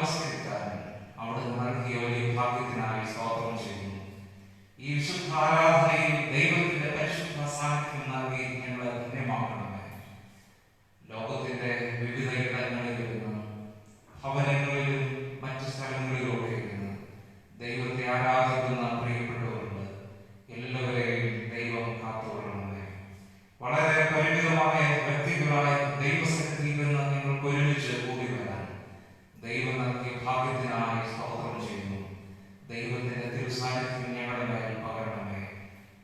നമസ്കരിക്കാനും അവിടുന്ന് നൽകിയ വലിയ ഭാഗ്യത്തിനായി സ്തോത്രം ചെയ്യുന്നു. ഈ വിശുദ്ധ ആരാധനയിൽ ദൈവത്തിന്റെ പരിശുദ്ധ സാന്നിധ്യം നൽകി ഞങ്ങളെ ധന്യമാക്കണമേ. ലോകത്തിന്റെ വിവിധ ഇടങ്ങളിൽ നിന്ന്, ഭവനങ്ങളിലും മറ്റു സ്ഥലങ്ങളിലൂടെ നിന്ന് ദൈവത്തെ ആരാധിക്കുന്ന പ്രിയപ്പെട്ടവരുണ്ട്. എല്ലാവരെയും ദൈവം കാത്തുകൊള്ളണമേ. വളരെ പരിമിതമായ വ്യക്തികളായ ദൈവസന്നിധിയിൽ നിന്ന് നിങ്ങൾക്ക് ഒരുമിച്ച് കൂടി വരാൻ ദൈവം നൽകിയ ഭാഗ്യത്തിനായി സ്തോത്രം ചെയ്യുന്നു. ദൈവത്തിന്റെ തിരുസാന്നിധ്യം ഞങ്ങളുടെ മേൽ പകരണമേ.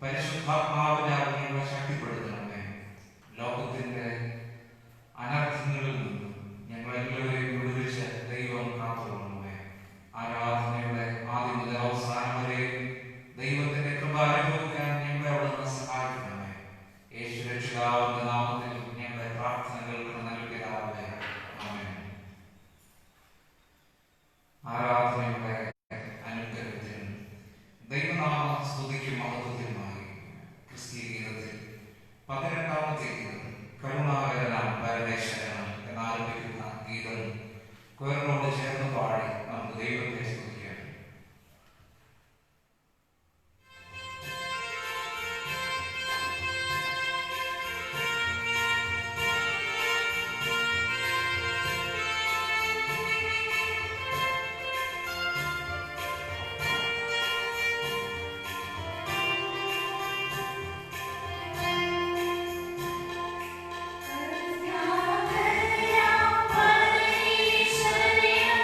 പരിശുദ്ധാത്മാവിനാൽ ഞങ്ങളെ ശക്തിപ്പെടുത്തണമേ. ലോകത്തിന്റെ അനർത്ഥങ്ങളിൽ നിന്ന് ഞങ്ങളെല്ലാവരെയും വിടുവിച്ച് ദൈവം കാത്തുകൊള്ളണമേ. ആരാധനയുടെ ആദ്യം മുതൽ അവസാനം വരെ ദൈവത്തിന്റെ കൃപ അനുഭവിക്കാൻ ഞങ്ങളെ അവിടുന്ന് സഹായിക്കണമേ. യേശു രക്ഷിതാവിന്റെ നാമത്തിൽ ഞങ്ങളുടെ പ്രാർത്ഥനകൾക്ക് നൽകിയതാവേ. ആമേൻ. ആരാധനയുടെ അനുഗ്രഹത്തിനും ദൈവനാമ സ്തുതിക്കും മഹത്വത്തിനുമായി ക്രിസ്തീയ ഗീതത്തിൽ 18-ാമത്തെ ഗീതം കരുണാകരനാം പരമേശ്വരനാം എന്നാരംഭിക്കുന്ന ഗീതം കൊയറിനോട് ചേർന്ന് പാടി നമുക്ക് ദൈവത്തെ സ്തുതിക്കാം. Krunaakaranam Parameshwaranam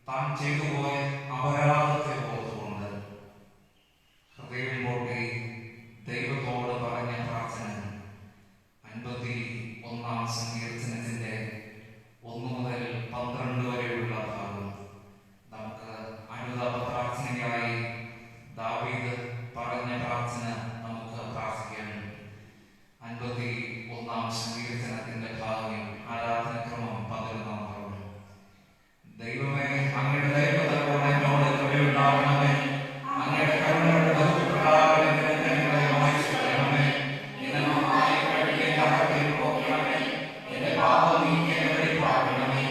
താൻ ചെയ്തുപോയ അപരാധത്തെ ഓർത്തുകൊണ്ട് ഹൃദയം പൊട്ടി ദൈവത്തോട് പറഞ്ഞ പ്രാർത്ഥന 51-ാം സങ്കീർത്തനത്തിന്റെ 1 മുതൽ 12 വരെയുള്ള ഭാഗം നമുക്ക് അനുതാപ പ്രാർത്ഥനയായി ദാവീദ് പറഞ്ഞ പ്രാർത്ഥന നമുക്ക് പ്രാർത്ഥിക്കാം. 51-ാം സങ്കീർത്തനത്തിന്റെ ഭാഗം ആരാധനക്രമം 11-ാം ഭാഗം. ദൈവമേ, അങ്ങയുടെ ദൈവത്തോടെ എന്നോട് കൃപയുണ്ടാകണമേ, അങ്ങയുടെ കരുണയുടെ ബഹുപ്രകാരം എന്നെ വായിച്ചുകൊള്ളണമേ, എന്നെ നന്നായി കഴുകി അകത്തിൽ പോകണമേ, എന്റെ പാപം നീക്കി എന്നെ വെളിപ്പാക്കണമേ,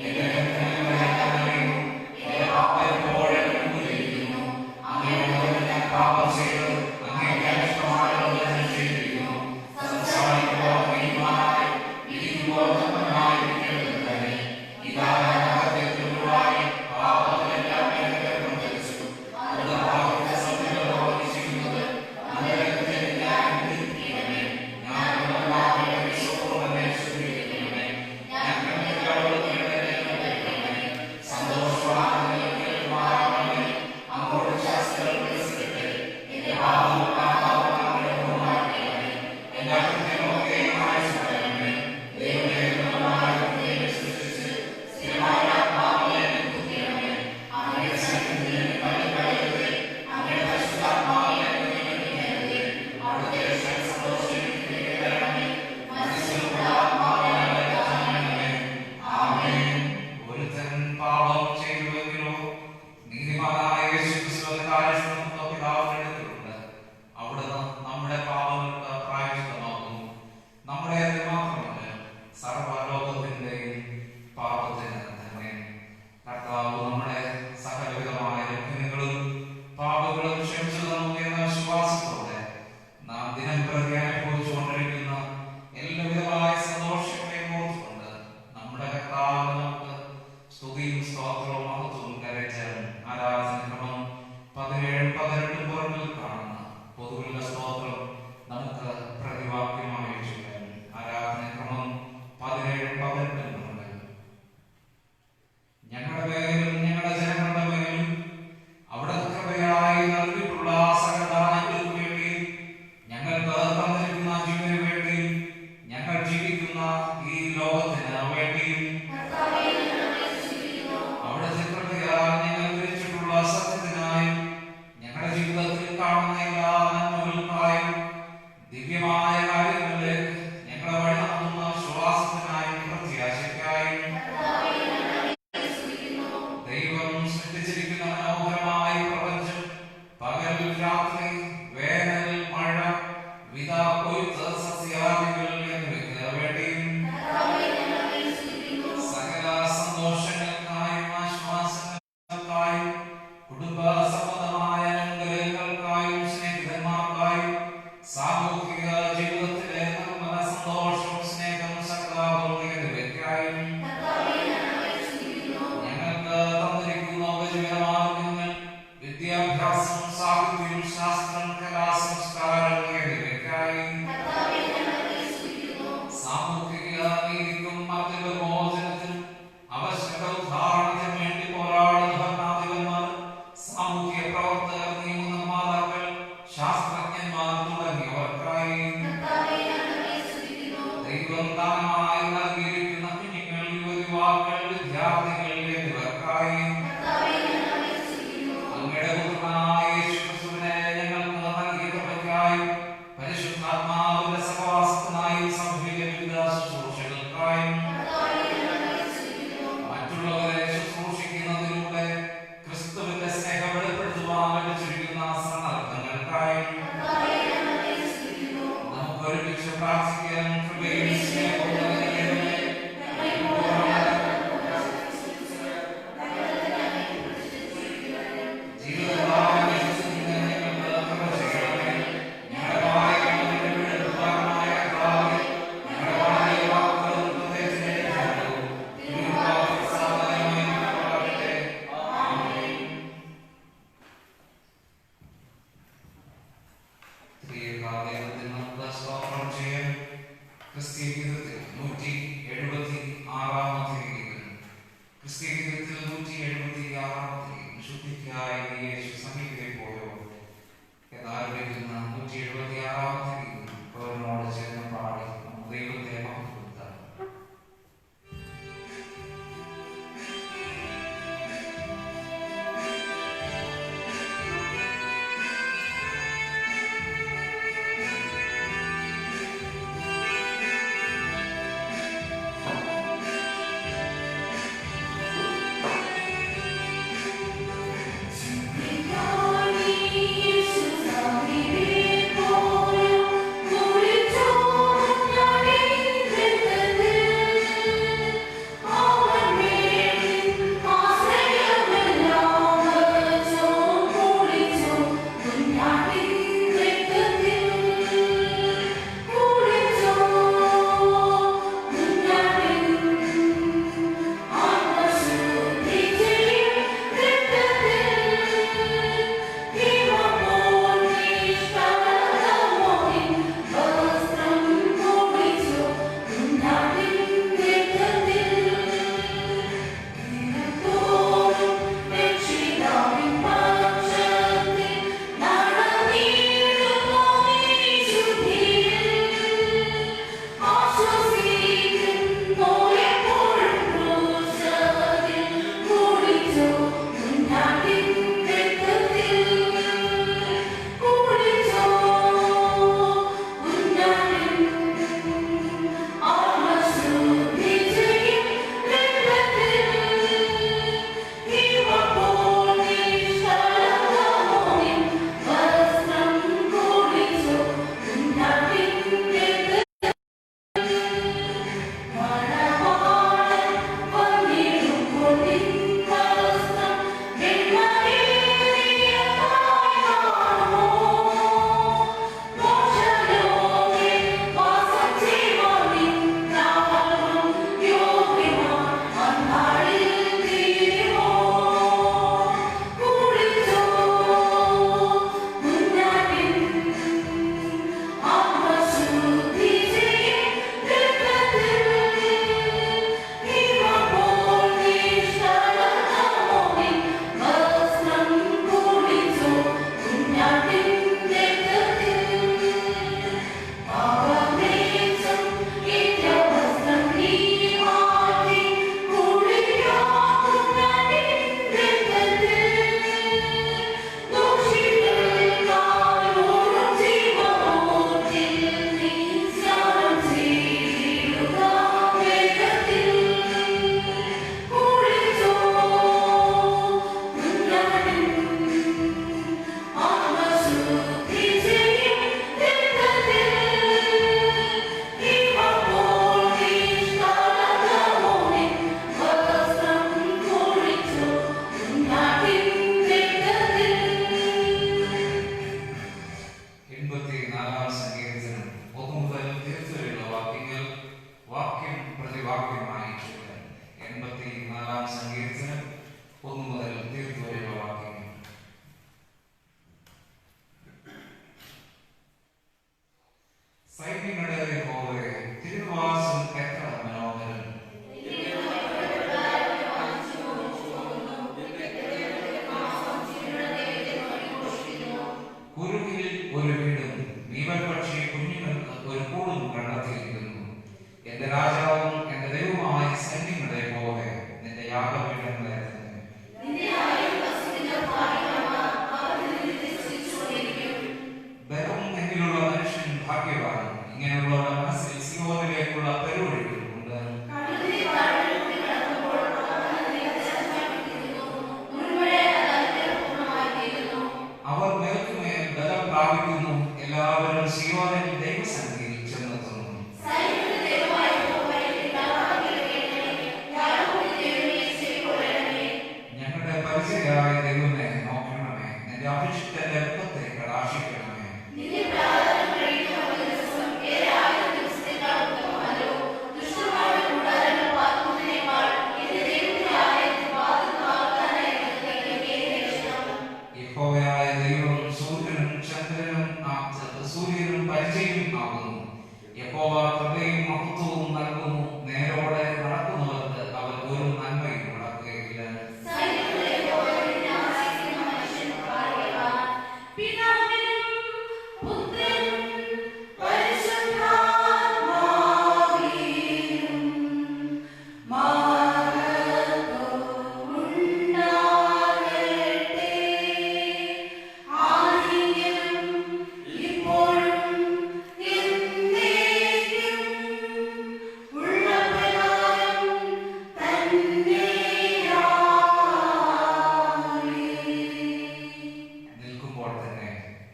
എന്റെ ലംഘനങ്ങളെ അറിയൂ, എന്റെ പാപം എപ്പോഴും മുന്നിലിരിക്കുന്നു. അങ്ങയോട് ഞാൻ പാപം ചെയ്ത് അങ്ങേക്ക് അനിഷ്ടമായുള്ളത് ഞാൻ ചെയ്തിരിക്കുന്നു. സംസാരിക്കുമ്പോൾ നീതിമാനായി ഇരിക്കുമ്പോൾ ധർമ്മനായിരിക്കുന്നത് തന്നെ. ഇതാ വാക്യമായി 84-ാം സങ്കീർത്തനം 1 മുതൽ തീർത്ത് വരെയുള്ള വാക്യങ്ങൾ. സൈന്യങ്ങളുടെ യഹോവേ, തിരുനിവാസം എത്ര മനോഹരം! കുരുകിൽ ഒരു വീടും മീവൽപക്ഷി കുഞ്ഞുങ്ങൾക്ക് ഒരു കൂടും കണ്ടെത്തിയിരിക്കുന്നു. എന്റെ രാജാവും എന്റെ ദൈവമായ സൈന്യങ്ങളുടെ യഹോവേ, നിന്റെ യാഗപീഠങ്ങളെ ബലം എന്നിലുള്ള മനുഷ്യൻ ഭാഗ്യവാൻ. ഇങ്ങനെയുള്ള മനസ്സിൽ സിയോനിലേക്കുള്ള പെരുവഴികളുണ്ട്. അവർ മേൽക്കുമേൽ ബലം പ്രാപിക്കുന്നു. എല്ലാവരും സിയോനിൽ ദൈവസന്നിധിയിൽ ചെന്നെത്തുന്നു. ഞങ്ങളുടെ പരിചയമായ ദൈവമേ, നോക്കണമേ. നിന്റെ അഭിഷിക്തന്റെ രക്തത്തെ കടാക്ഷിക്കണമേ. യഹോവയായ ദൈവം സൂര്യനും പരിചയം ആകുന്നു. യഹോവ കൃപയും മഹത്വവും നൽകുന്നു. നേരോടെ നടക്കുന്നവർക്ക് അവർ ഒരു നന്മയും നടക്കുകയില്ല.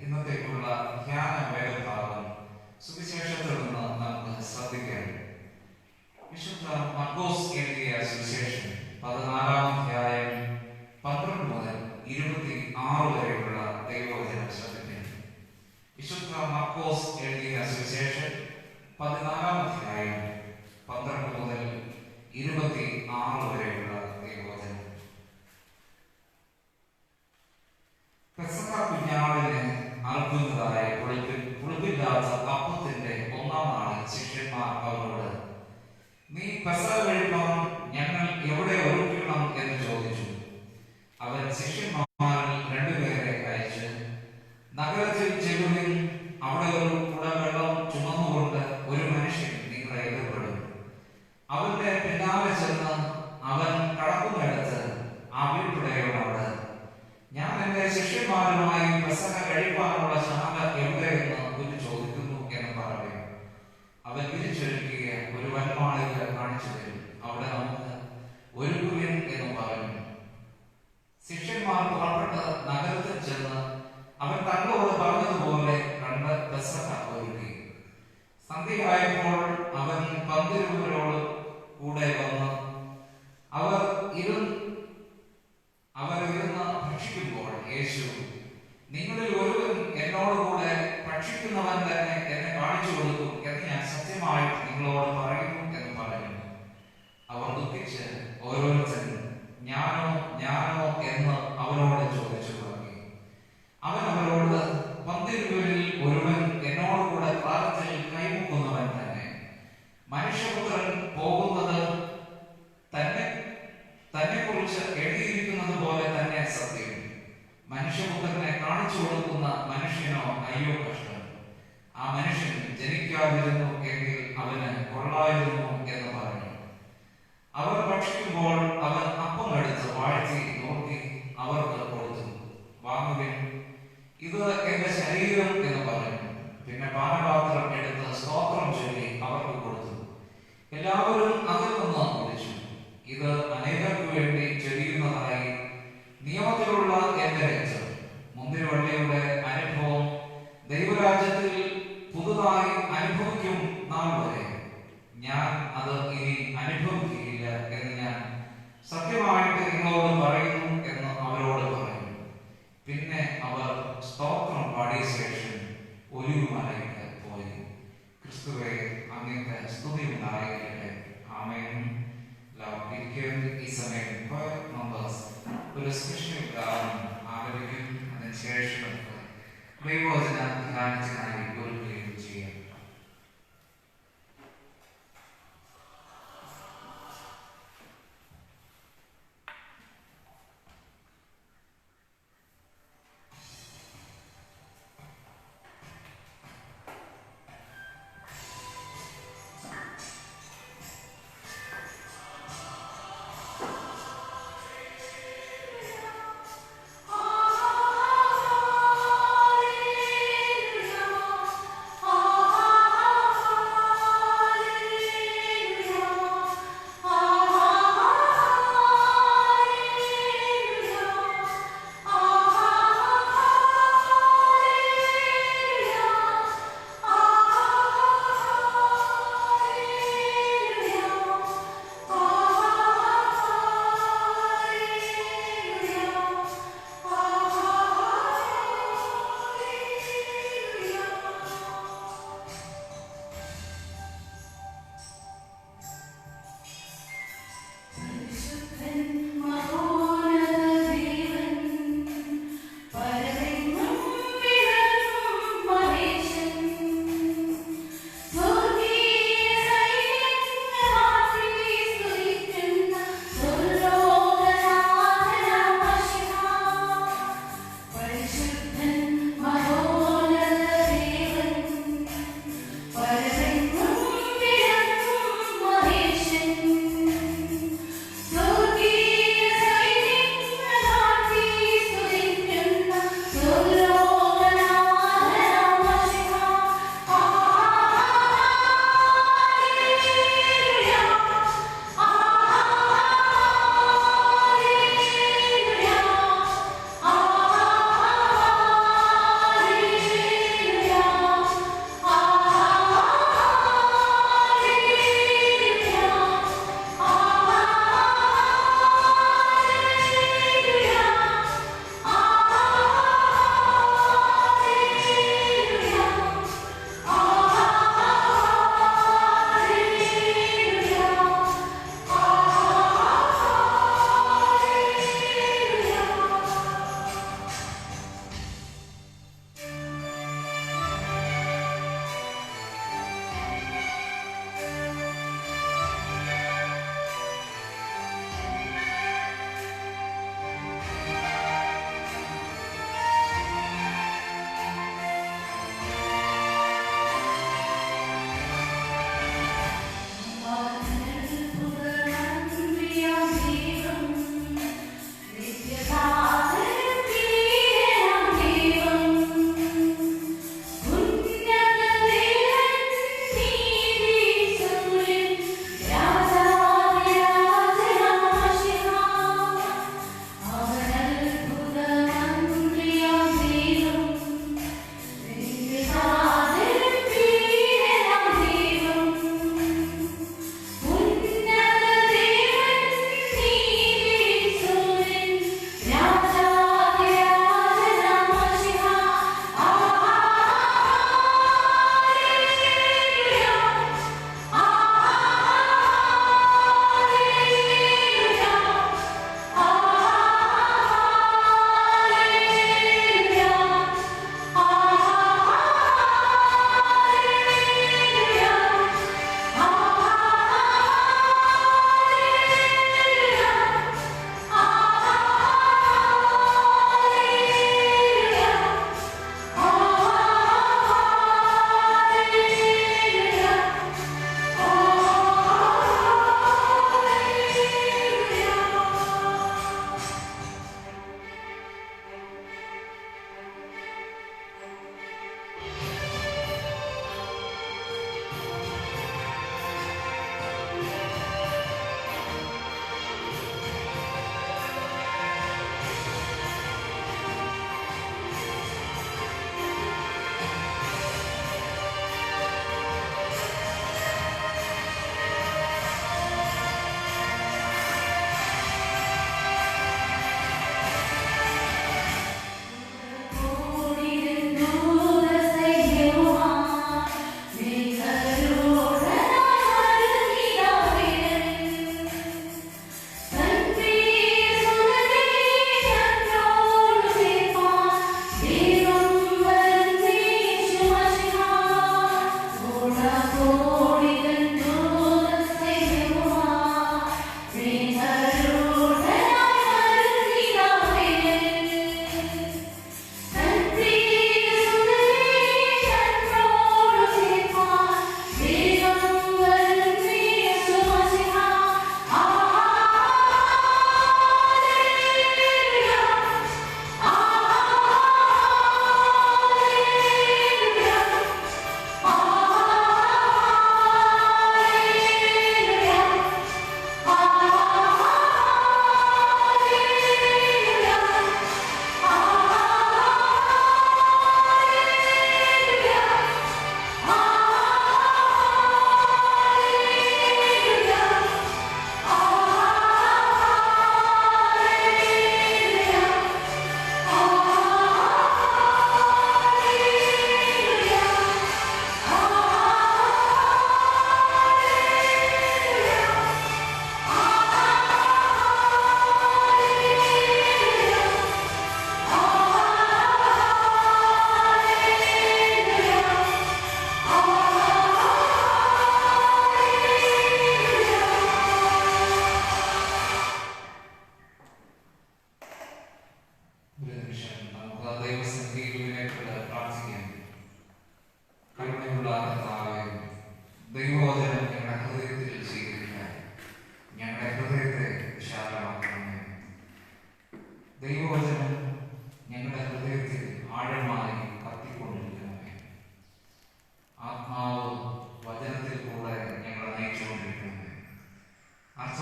ഇന്നത്തേക്കുള്ള ധ്യാന വേദഭാഗം സുവിശേഷത്തിൽ നിന്ന് നമുക്ക് ശ്രദ്ധിക്കാം. വിശുദ്ധ മർക്കോസ് എഴുതിയ സുവിശേഷം 14-ാം അധ്യായം 12 മുതൽ 26 വരെയുള്ള ദൈവവചനം ശ്രദ്ധിക്കാം. വിശുദ്ധ മർക്കോസ് എഴുതിയ സുവിശേഷം 14-ാം അധ്യായം 12 മുതൽ 26 വരെയുള്ള ദൈവവചനം. പെസഹ കുഞ്ഞാടിനെ അറുക്കുന്നതായ പുളിപ്പില്ലാത്ത അപ്പത്തിന്റെ 1-ാം നാളിൽ ശിഷ്യന്മാർ അവരോട്, നീ പെസഹ കഴിപ്പാൻ ഞങ്ങൾ എവിടെ ഒരുക്കണം എന്ന് ചോദിച്ചു. അവൻ ശിഷ്യന്മാരിൽ 2 പേരെ അയച്ച്, നഗരത്തിൽ ചെല്ലുവിൻ, അവിടെ ഒരു കുടവെള്ളം ചുമന്നുകൊണ്ട് ഒരു മനുഷ്യൻ നിങ്ങളെ എതിർപ്പെടും. അവന്റെ പിന്നാലെ ചെന്ന് അവൻ കടക്കുന്നിടത്ത് ആ വീട്ടുടയോട്, ഞാൻ എന്റെ ശിഷ്യന്മാരുമായി പെസഹ കഴിപ്പാനുള്ള ശാല എവിടെയെന്ന് ഒരു ചോദിക്കുന്നു എന്ന് പറയും. അവൻ തിരിച്ചൊരുക്കിയ ഒരു വൻമാളിക കാണിച്ചു തരും. അവിടെ നമുക്ക് ഒരുക്കുവിൻ എന്ന് പറഞ്ഞു. ശിഷ്യന്മാർ പുറപ്പെട്ട് നഗരത്തിൽ ചെന്ന് അവൻ തങ്ങളോട് പറഞ്ഞതുപോലെ കണ്ട് പെസഹ ഒരുക്കി. സന്ധ്യയായപ്പോൾ അവൻ പന്തിരുവരോട് കൂടെ വന്ന് അവരിരുന്ന് ഭക്ഷിക്കുമ്പോൾ യേശു, നിങ്ങളിൽ ഒരുവൻ എന്നോടുകൂടെ ഭക്ഷിക്കുന്നവൻ തന്നെ എന്നെ കാണിച്ചു കൊടുക്കും എന്ന് ഞാൻ സത്യമായിട്ട് നിങ്ങളോട് പറയുന്നു എന്ന് പറഞ്ഞു. അവർ ദുഃഖിച്ച് ഓരോരുത്തൻ ഞാനോ ഞാനോ എന്ന് അവരോട് ചോദിച്ചു തുടങ്ങി. അവൻ അവരോട്, പന്തിരുവരിൽ ഒരുവൻ എന്നോടുകൂടെ പ്രാതത്തിൽ കൈമുക്കുന്നവൻ തന്നെ. മനുഷ്യപുത്രൻ പോകുന്നത് തന്നെ കുറിച്ച് എഴുതിയിരിക്കുന്നത് പോലെ തന്നെ സത്യം. മനുഷ്യപുത്രനെ കാണിച്ചു കൊടുക്കുന്ന മനുഷ്യനോ അയ്യോ കഷ്ടം. ആ മനുഷ്യൻ ജനിക്കാതിരുന്നു എങ്കിൽ അവന് കൊള്ളായിരുന്നു എന്ന് പറഞ്ഞു. അവർ ഭക്ഷിക്കുമ്പോൾ അവൻ അപ്പം എടുത്ത് വാഴ്ത്തി നോക്കി അവർക്ക് കൊടുത്തു. വാങ്ങുവിൻ, ഇത് എന്റെ ശരീരം എന്ന് പറഞ്ഞു. പിന്നെ പാനപാത്രം എടുത്ത് സ്തോത്രം ചൊല്ലി അവർക്ക് കൊടുത്തു. എല്ലാവരും അതിൽ നിന്ന് കുടിച്ചു. ഇത് അനേകർക്ക് വേണ്ടി ചൊരിയുന്നതായി നിയമത്തിലുള്ള എന്റെ രക്തം. മുന്തിരിവള്ളിയുടെ അനുഭവം ദൈവരാജ്യത്തിൽ പുതുതായി അനുഭവിക്കും നാൾ വരെ ഞാൻ അത് ഇനി അനുഭവിക്കുകയില്ല എന്ന് ഞാൻ സത്യമായിട്ട് നിങ്ങളോട് പറയുന്നു എന്ന് അവരോട് പറഞ്ഞു. പിന്നെ അവർ സ്തോത്രം പാടിയ ശേഷം ഒലിവുമലയ്ക്ക് പോയി. ക്രിസ്തുവേ, അങ്ങേക്ക് സ്തുതി ഉണ്ടായിരിക്കട്ടെ. ആമേൻ. എല്ലാവരും ഇരിക്കുകയും ഈ സമയം മെമ്പേഴ്സ് ഒരു സ്പെഷ്യൽ ഗാനം ആലപിക്കും. അതിനുശേഷം നമുക്ക് ദൈവവചന ധ്യാനത്തിനായി ഒരുങ്ങുകയും ചെയ്യാം.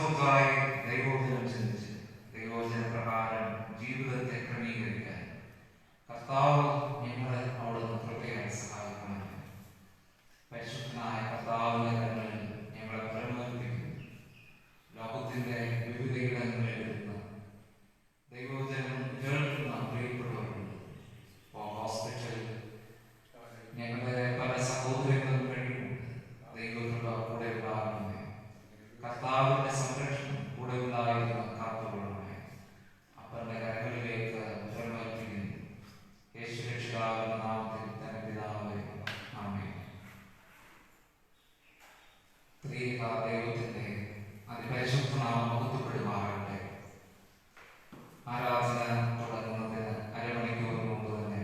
മനസ്സോത്തായി ദൈവോചനം ചിന്തിച്ച് ദൈവോചന പ്രകാരം ജീവിതത്തെ ക്രമീകരിക്കാൻ കർത്താവ് ഞങ്ങളെ അവിടുന്ന് കൃപയായി സഹായിക്കണം. പരിശുദ്ധനായ കർത്താവിന്റെ കരങ്ങളിൽ ഞങ്ങളെ പ്രമോദിപ്പിക്കുന്നു. ലോകത്തിന്റെ വിവിധയിടങ്ങളിൽ ഇരുന്ന് ദൈവോചനം കേൾക്കുന്ന പ്രിയപ്പെട്ടവരുണ്ട്. ഹോസ്പിറ്റലിൽ ഞങ്ങളുടെ പല സഹോദരങ്ങളും കഴിയുന്നുണ്ട്. ദൈവകൃപ കൂടെ ഉണ്ടാകണമേ. കർത്താവിന്റെ സംരക്ഷണം കൂടെ ഉണ്ടായിരുന്ന കാത്തുകൊള്ളണമേ. അപ്പന്റെ കരങ്ങളിലേക്ക് പ്രമോദിപ്പിക്കുന്നു. യേശു രക്ഷിതാവിന്റെ നാമത്തിൽ തന്നെ പിതാവേ, ആമേൻ. ത്രിയേക ദൈവത്തിന്റെ അതിപരിശുദ്ധ നാമം മഹത്വപ്പെടുമാറാകട്ടെ. ആരാധന തുടങ്ങുന്നതിന് അരമണിക്കൂറിന് മുമ്പ് തന്നെ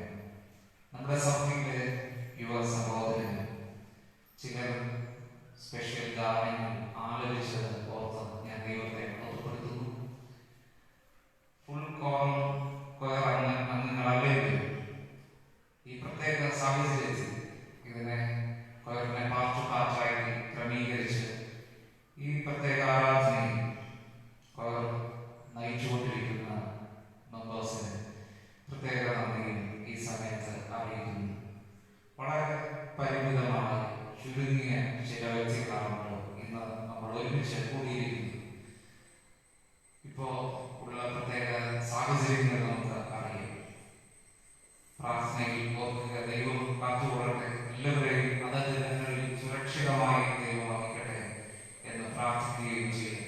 നമ്മുടെ സഭയിലെ യുവ സഹോദരന് ചിലർ സ്പെഷ്യൽ ഗാനങ്ങൾ ആലപിച്ചത് ഓർത്ത് ഞാൻ ദൈവത്തെ മഹത്വപ്പെടുത്തുന്നു. ഫുൾ കൊയർ അംഗങ്ങളല്ലെങ്കിൽ ഈ പ്രത്യേക സാഹചര്യത്തിൽ ഇതിനെ കൊയറിനെ പാർട്ടായി ക്രമീകരിച്ച് ഈ പ്രത്യേക ആരാധനയിൽ കൊയർ നയിച്ചുകൊണ്ടിരിക്കുന്ന മെമ്പേഴ്സിന് പ്രത്യേക നന്ദിയും ഈ സമയത്ത് അറിയിക്കുന്നു. വളരെ പരിമിതമായി ചുരുങ്ങിയ ചില വ്യക്തികളാണല്ലോ ഇന്ന് നമ്മൾ ഒരുമിച്ച് കൂടിയിരിക്കുന്നത്. ഇപ്പോ ഉള്ള പ്രത്യേക സാഹചര്യങ്ങൾ നമുക്ക് അറിയാം. പ്രാർത്ഥനയിൽ ഓർക്കുക, ദൈവം കാത്തുകൊള്ളട്ടെ, എല്ലാവരെയും അതത് ദിനങ്ങളിൽ സുരക്ഷിതമായി ദൈവം വഹിക്കട്ടെ എന്ന് പ്രാർത്ഥിക്കുകയും ചെയ്യും.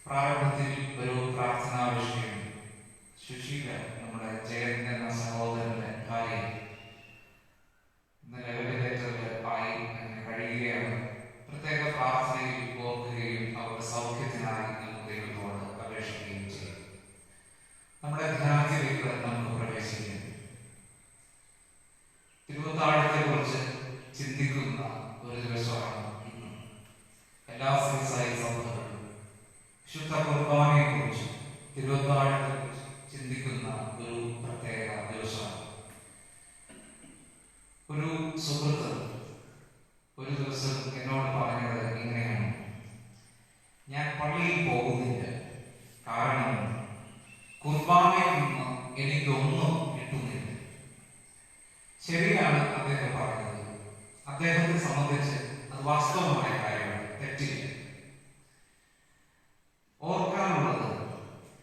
പ്രാരംഭത്തിൽ ഒരു പ്രാർത്ഥനാ വിഷയം സുശീല, നമ്മുടെ ജയൻ എന്ന സഹോദരന്റെ ഭാര്യ ഇന്നലെ വെന്റിലേറ്ററിൽ ആയി അങ്ങനെ കഴിയുകയാണ്. പ്രത്യേക പ്രാർത്ഥനയിൽ ഓർക്കുകയും അവരുടെ സൗഖ്യത്തിനായി നമുക്ക് ദൈവത്തോട് അപേക്ഷിക്കുകയും ചെയ്യും. നമ്മുടെ ധ്യാനത്തിലേക്ക് നമുക്ക് പ്രവേശിക്കാം. തിരുവത്താഴത്തെ കുറിച്ച് ചിന്തിക്കുന്ന ഒരു ദിവസമാണ് ഇന്ന്. എല്ലാ സിറിസായി സഭകളും വിശുദ്ധ കുർബാനയെ കുറിച്ച് തിരുവത്താഴത്തെ കുറിച്ച് ചിന്തിക്കുന്ന ഒരു പ്രത്യേക ദിവസമാണ്. ഒരു സുഹൃത്ത് ഒരു ദിവസം എന്നോട് പറഞ്ഞത് ഇങ്ങനെയാണ്: ഞാൻ പള്ളിയിൽ പോകുന്നില്ല, കാരണം കുർബാനയിൽ നിന്ന് എനിക്കൊന്നും കിട്ടുന്നില്ല. ശരിയാണ് അദ്ദേഹം പറഞ്ഞത്. അദ്ദേഹത്തെ സംബന്ധിച്ച് അത് വാസ്തവമായ കാര്യമാണ്, തെറ്റില്ല. ഓർക്കാനുള്ളത്,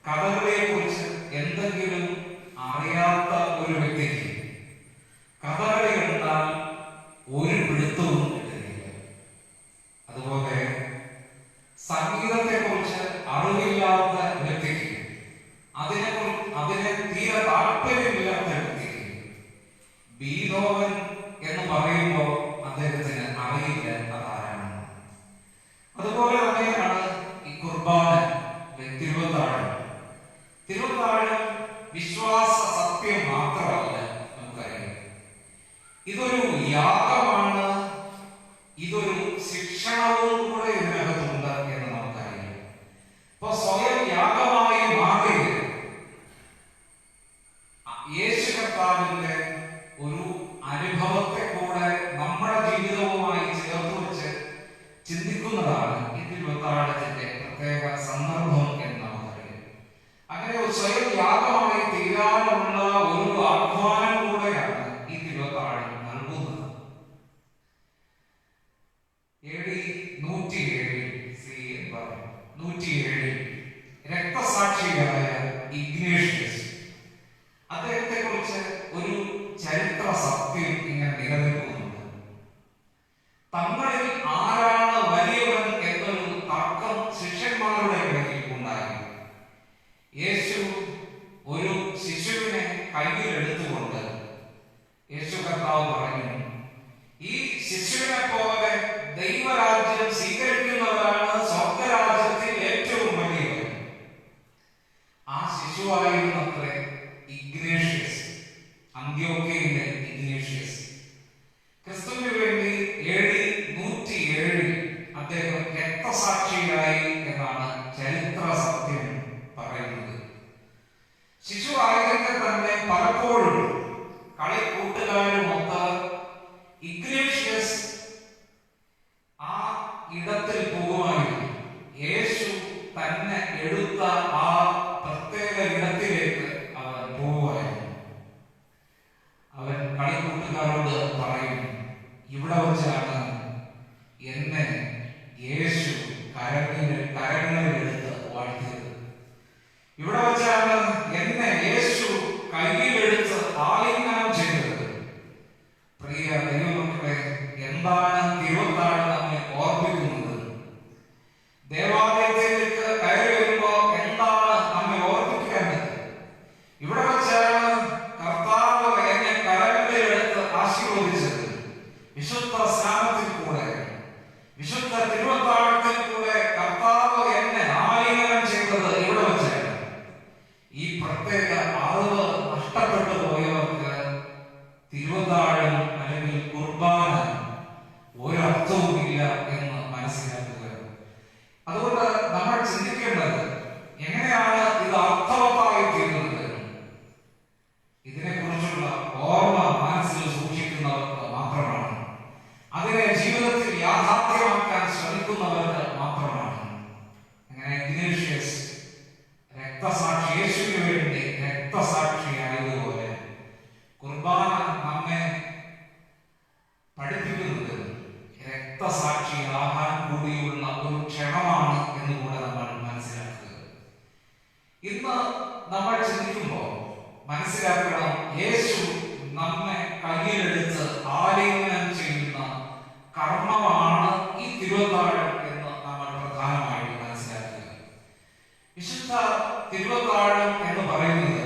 കഥകളെ കുറിച്ച് എന്തെങ്കിലും അറിയാത്ത ഒരു വ്യക്തിക്ക് കഥകളി കണ്ടാൽ ഒരു പിടുത്തവും കിട്ടുന്നില്ല. അതുപോലെ സംഗീതത്തെ കുറിച്ച് അറിവില്ലാത്ത വ്യക്തിക്ക്, അതിനെ തീരെ താല്പര്യമില്ലാത്ത വ്യക്തിക്ക് ബീഥോവൻ എന്ന് പറയുമ്പോൾ അദ്ദേഹത്തിന് അറിയില്ല അതാരാണ്. അതുപോലെ തന്നെയാണ് ഈ കുർബാന, തിരുവത്താഴം. തിരുവത്താഴം വിശ്വാസ സത്യം മാത്രമല്ല, നമുക്കറിയാം. ഇതൊരു യാഗമാണ്, ഇതൊരു ശിക്ഷണവും കൂടെ ഇതിനകത്തുണ്ട് എന്ന് നമുക്കറിയാം. ഇപ്പൊ സ്വയം യാഗമായി മാറിയത് യേശു കർത്താവിന്റെ ഒരു അനുഭവത്തെ കൂടെ നമ്മുടെ ജീവിതവുമായി ചേർത്ത് വെച്ച് ചിന്തിക്കുന്നതാണ് ഈ തിരുവത്താഴത്തിന്റെ പ്രത്യേക സന്ദർഭം എന്ന് നമുക്കറിയാം. അങ്ങനെ ഒരു സ്വയം യാഗമായി തീരാനുള്ള ഒരു ആഹ്വാനം കൂടെയാണ് ഈ തിരുവത്താഴം നൽകുന്നത്. AD 107 രക്തസാക്ഷിയായ ഇഗ്നേഷ്യസ്, അദ്ദേഹത്തെ കുറിച്ച് ഒരു ചരിത്ര സത്യം ഇങ്ങനെ നിലനിൽക്കുന്നുണ്ട്. തങ്ങളിൽ ആരാണ് വലിയവൻ എന്നൊരു തർക്കം ശിഷ്യന്മാരുടെ ഇടയിൽ ഉണ്ടായി. യേശു ഒരു ശിശുവിനെ കയ്യിലെടുത്തുകൊണ്ട് യേശു കർത്താവ് പറഞ്ഞു, ഈ ശിശുവിനെ പോലെ ദൈവരാജ്യം സ്വീകരിക്കുന്നവരാണ് സ്വർഗരാജ്യത്തിൽ ഏറ്റവും വലിയവർ. ആ ശിശുവായിരുന്നത്രേ ഇഗ്നേഷ്യസ്, അന്ത്യോക്യയിലെ ഇഗ്നേഷ്യസ്. ക്രിസ്തുവിന് വേണ്ടി AD 107 അദ്ദേഹം രക്തസാക്ഷിയായി എന്നാണ് ചരിത്ര സത്യം പറയുന്നത്. ശിശു ആയതിന്റെ തന്നെ പലപ്പോഴും കളിക്കൂട്ടുകാരുമൊത്ത് എടുത്ത ആ പ്രത്യേക ഇടത്തിലേക്ക് അവൻ പോവുകയായിരുന്നു. അവൻ കളിക്കൂട്ടുകാരോട് പറയും, ഇവിടെ വച്ചാണ് എന്നെ യേശു കരങ്ങളിലെടുത്ത് വാഴ്ത്തിയത്. ഇവിടെ വച്ചാണ് എന്നെ യേശു കയ്യിലെടുത്ത് ആലിംഗനം ചെയ്തത്. പ്രിയ ദൈവമക്കളെ, എന്താണ് തിരുവത്താഴ് നമ്മെ ഓർപ്പിക്കുന്നത്? ദേവാലയത്തിലേക്ക് കയറി വരുമ്പോ എന്താണ് നമ്മെ ഓർപ്പിക്കേണ്ടത്? ഇവിടെ വച്ചാണ് കർത്താവ് എന്നെ കരങ്ങളിലെടുത്ത് ആശീർവദിച്ചത്. വിശുദ്ധ സ്നാനത്തിൽ കൂടെ, വിശുദ്ധ തിരുവത്താഴത്തിൽ കൂടെ കർത്താവ് എന്നെ ആലിംഗനം ചെയ്തത് ഇവിടെ വച്ചാണ്. ഈ പ്രത്യേക അറിവ് നഷ്ടപ്പെട്ടു പോയവർക്ക് തിരുവത്താഴം അല്ലെങ്കിൽ കുർബാന ഒരർത്ഥവുമില്ല എന്ന് മനസ്സിലാക്കുക. അതുകൊണ്ട് നമ്മൾ ചിന്തിക്കേണ്ടത് എങ്ങനെയാണ് ഇത് അർത്ഥവത്തായി തീരുന്നത്? ഇതിനെ കുറിച്ചുള്ള ഓർമ്മ മനസ്സിൽ സൂക്ഷിക്കുന്നവർക്ക് മാത്രമാണ്, അതിനെ ജീവിതത്തിൽ യാഥാർത്ഥ്യമാക്കാൻ ശ്രമിക്കുന്നവർക്ക് മാത്രമാണ്. അങ്ങനെ ഇഗ്നേഷ്യസ് രക്തസാക്ഷി, യേശുവിന് വേണ്ടി രക്തസാക്ഷിയായതുപോലെ കുർബാന നമ്മെ പഠിപ്പിക്കുന്നത് രക്തസാക്ഷിയാകാൻ കൂടിയുള്ള ഒരു ക്ഷണമാണ് എന്ന് കൂടെ നമ്മൾ മനസ്സിലാക്കുക. ഇന്ന് നമ്മൾ ചിന്തിക്കുമ്പോൾ മനസ്സിലാക്കണം, യേശു നമ്മെ കയ്യിലെടുത്ത് ആലിംഗനം ചെയ്യുന്ന കർമ്മമാണ് ഈ തിരുവത്താഴം എന്ന് നമ്മൾ പ്രധാനമായിട്ട് മനസ്സിലാക്കുക. വിശുദ്ധ തിരുവത്താഴം എന്ന് പറയുന്നത്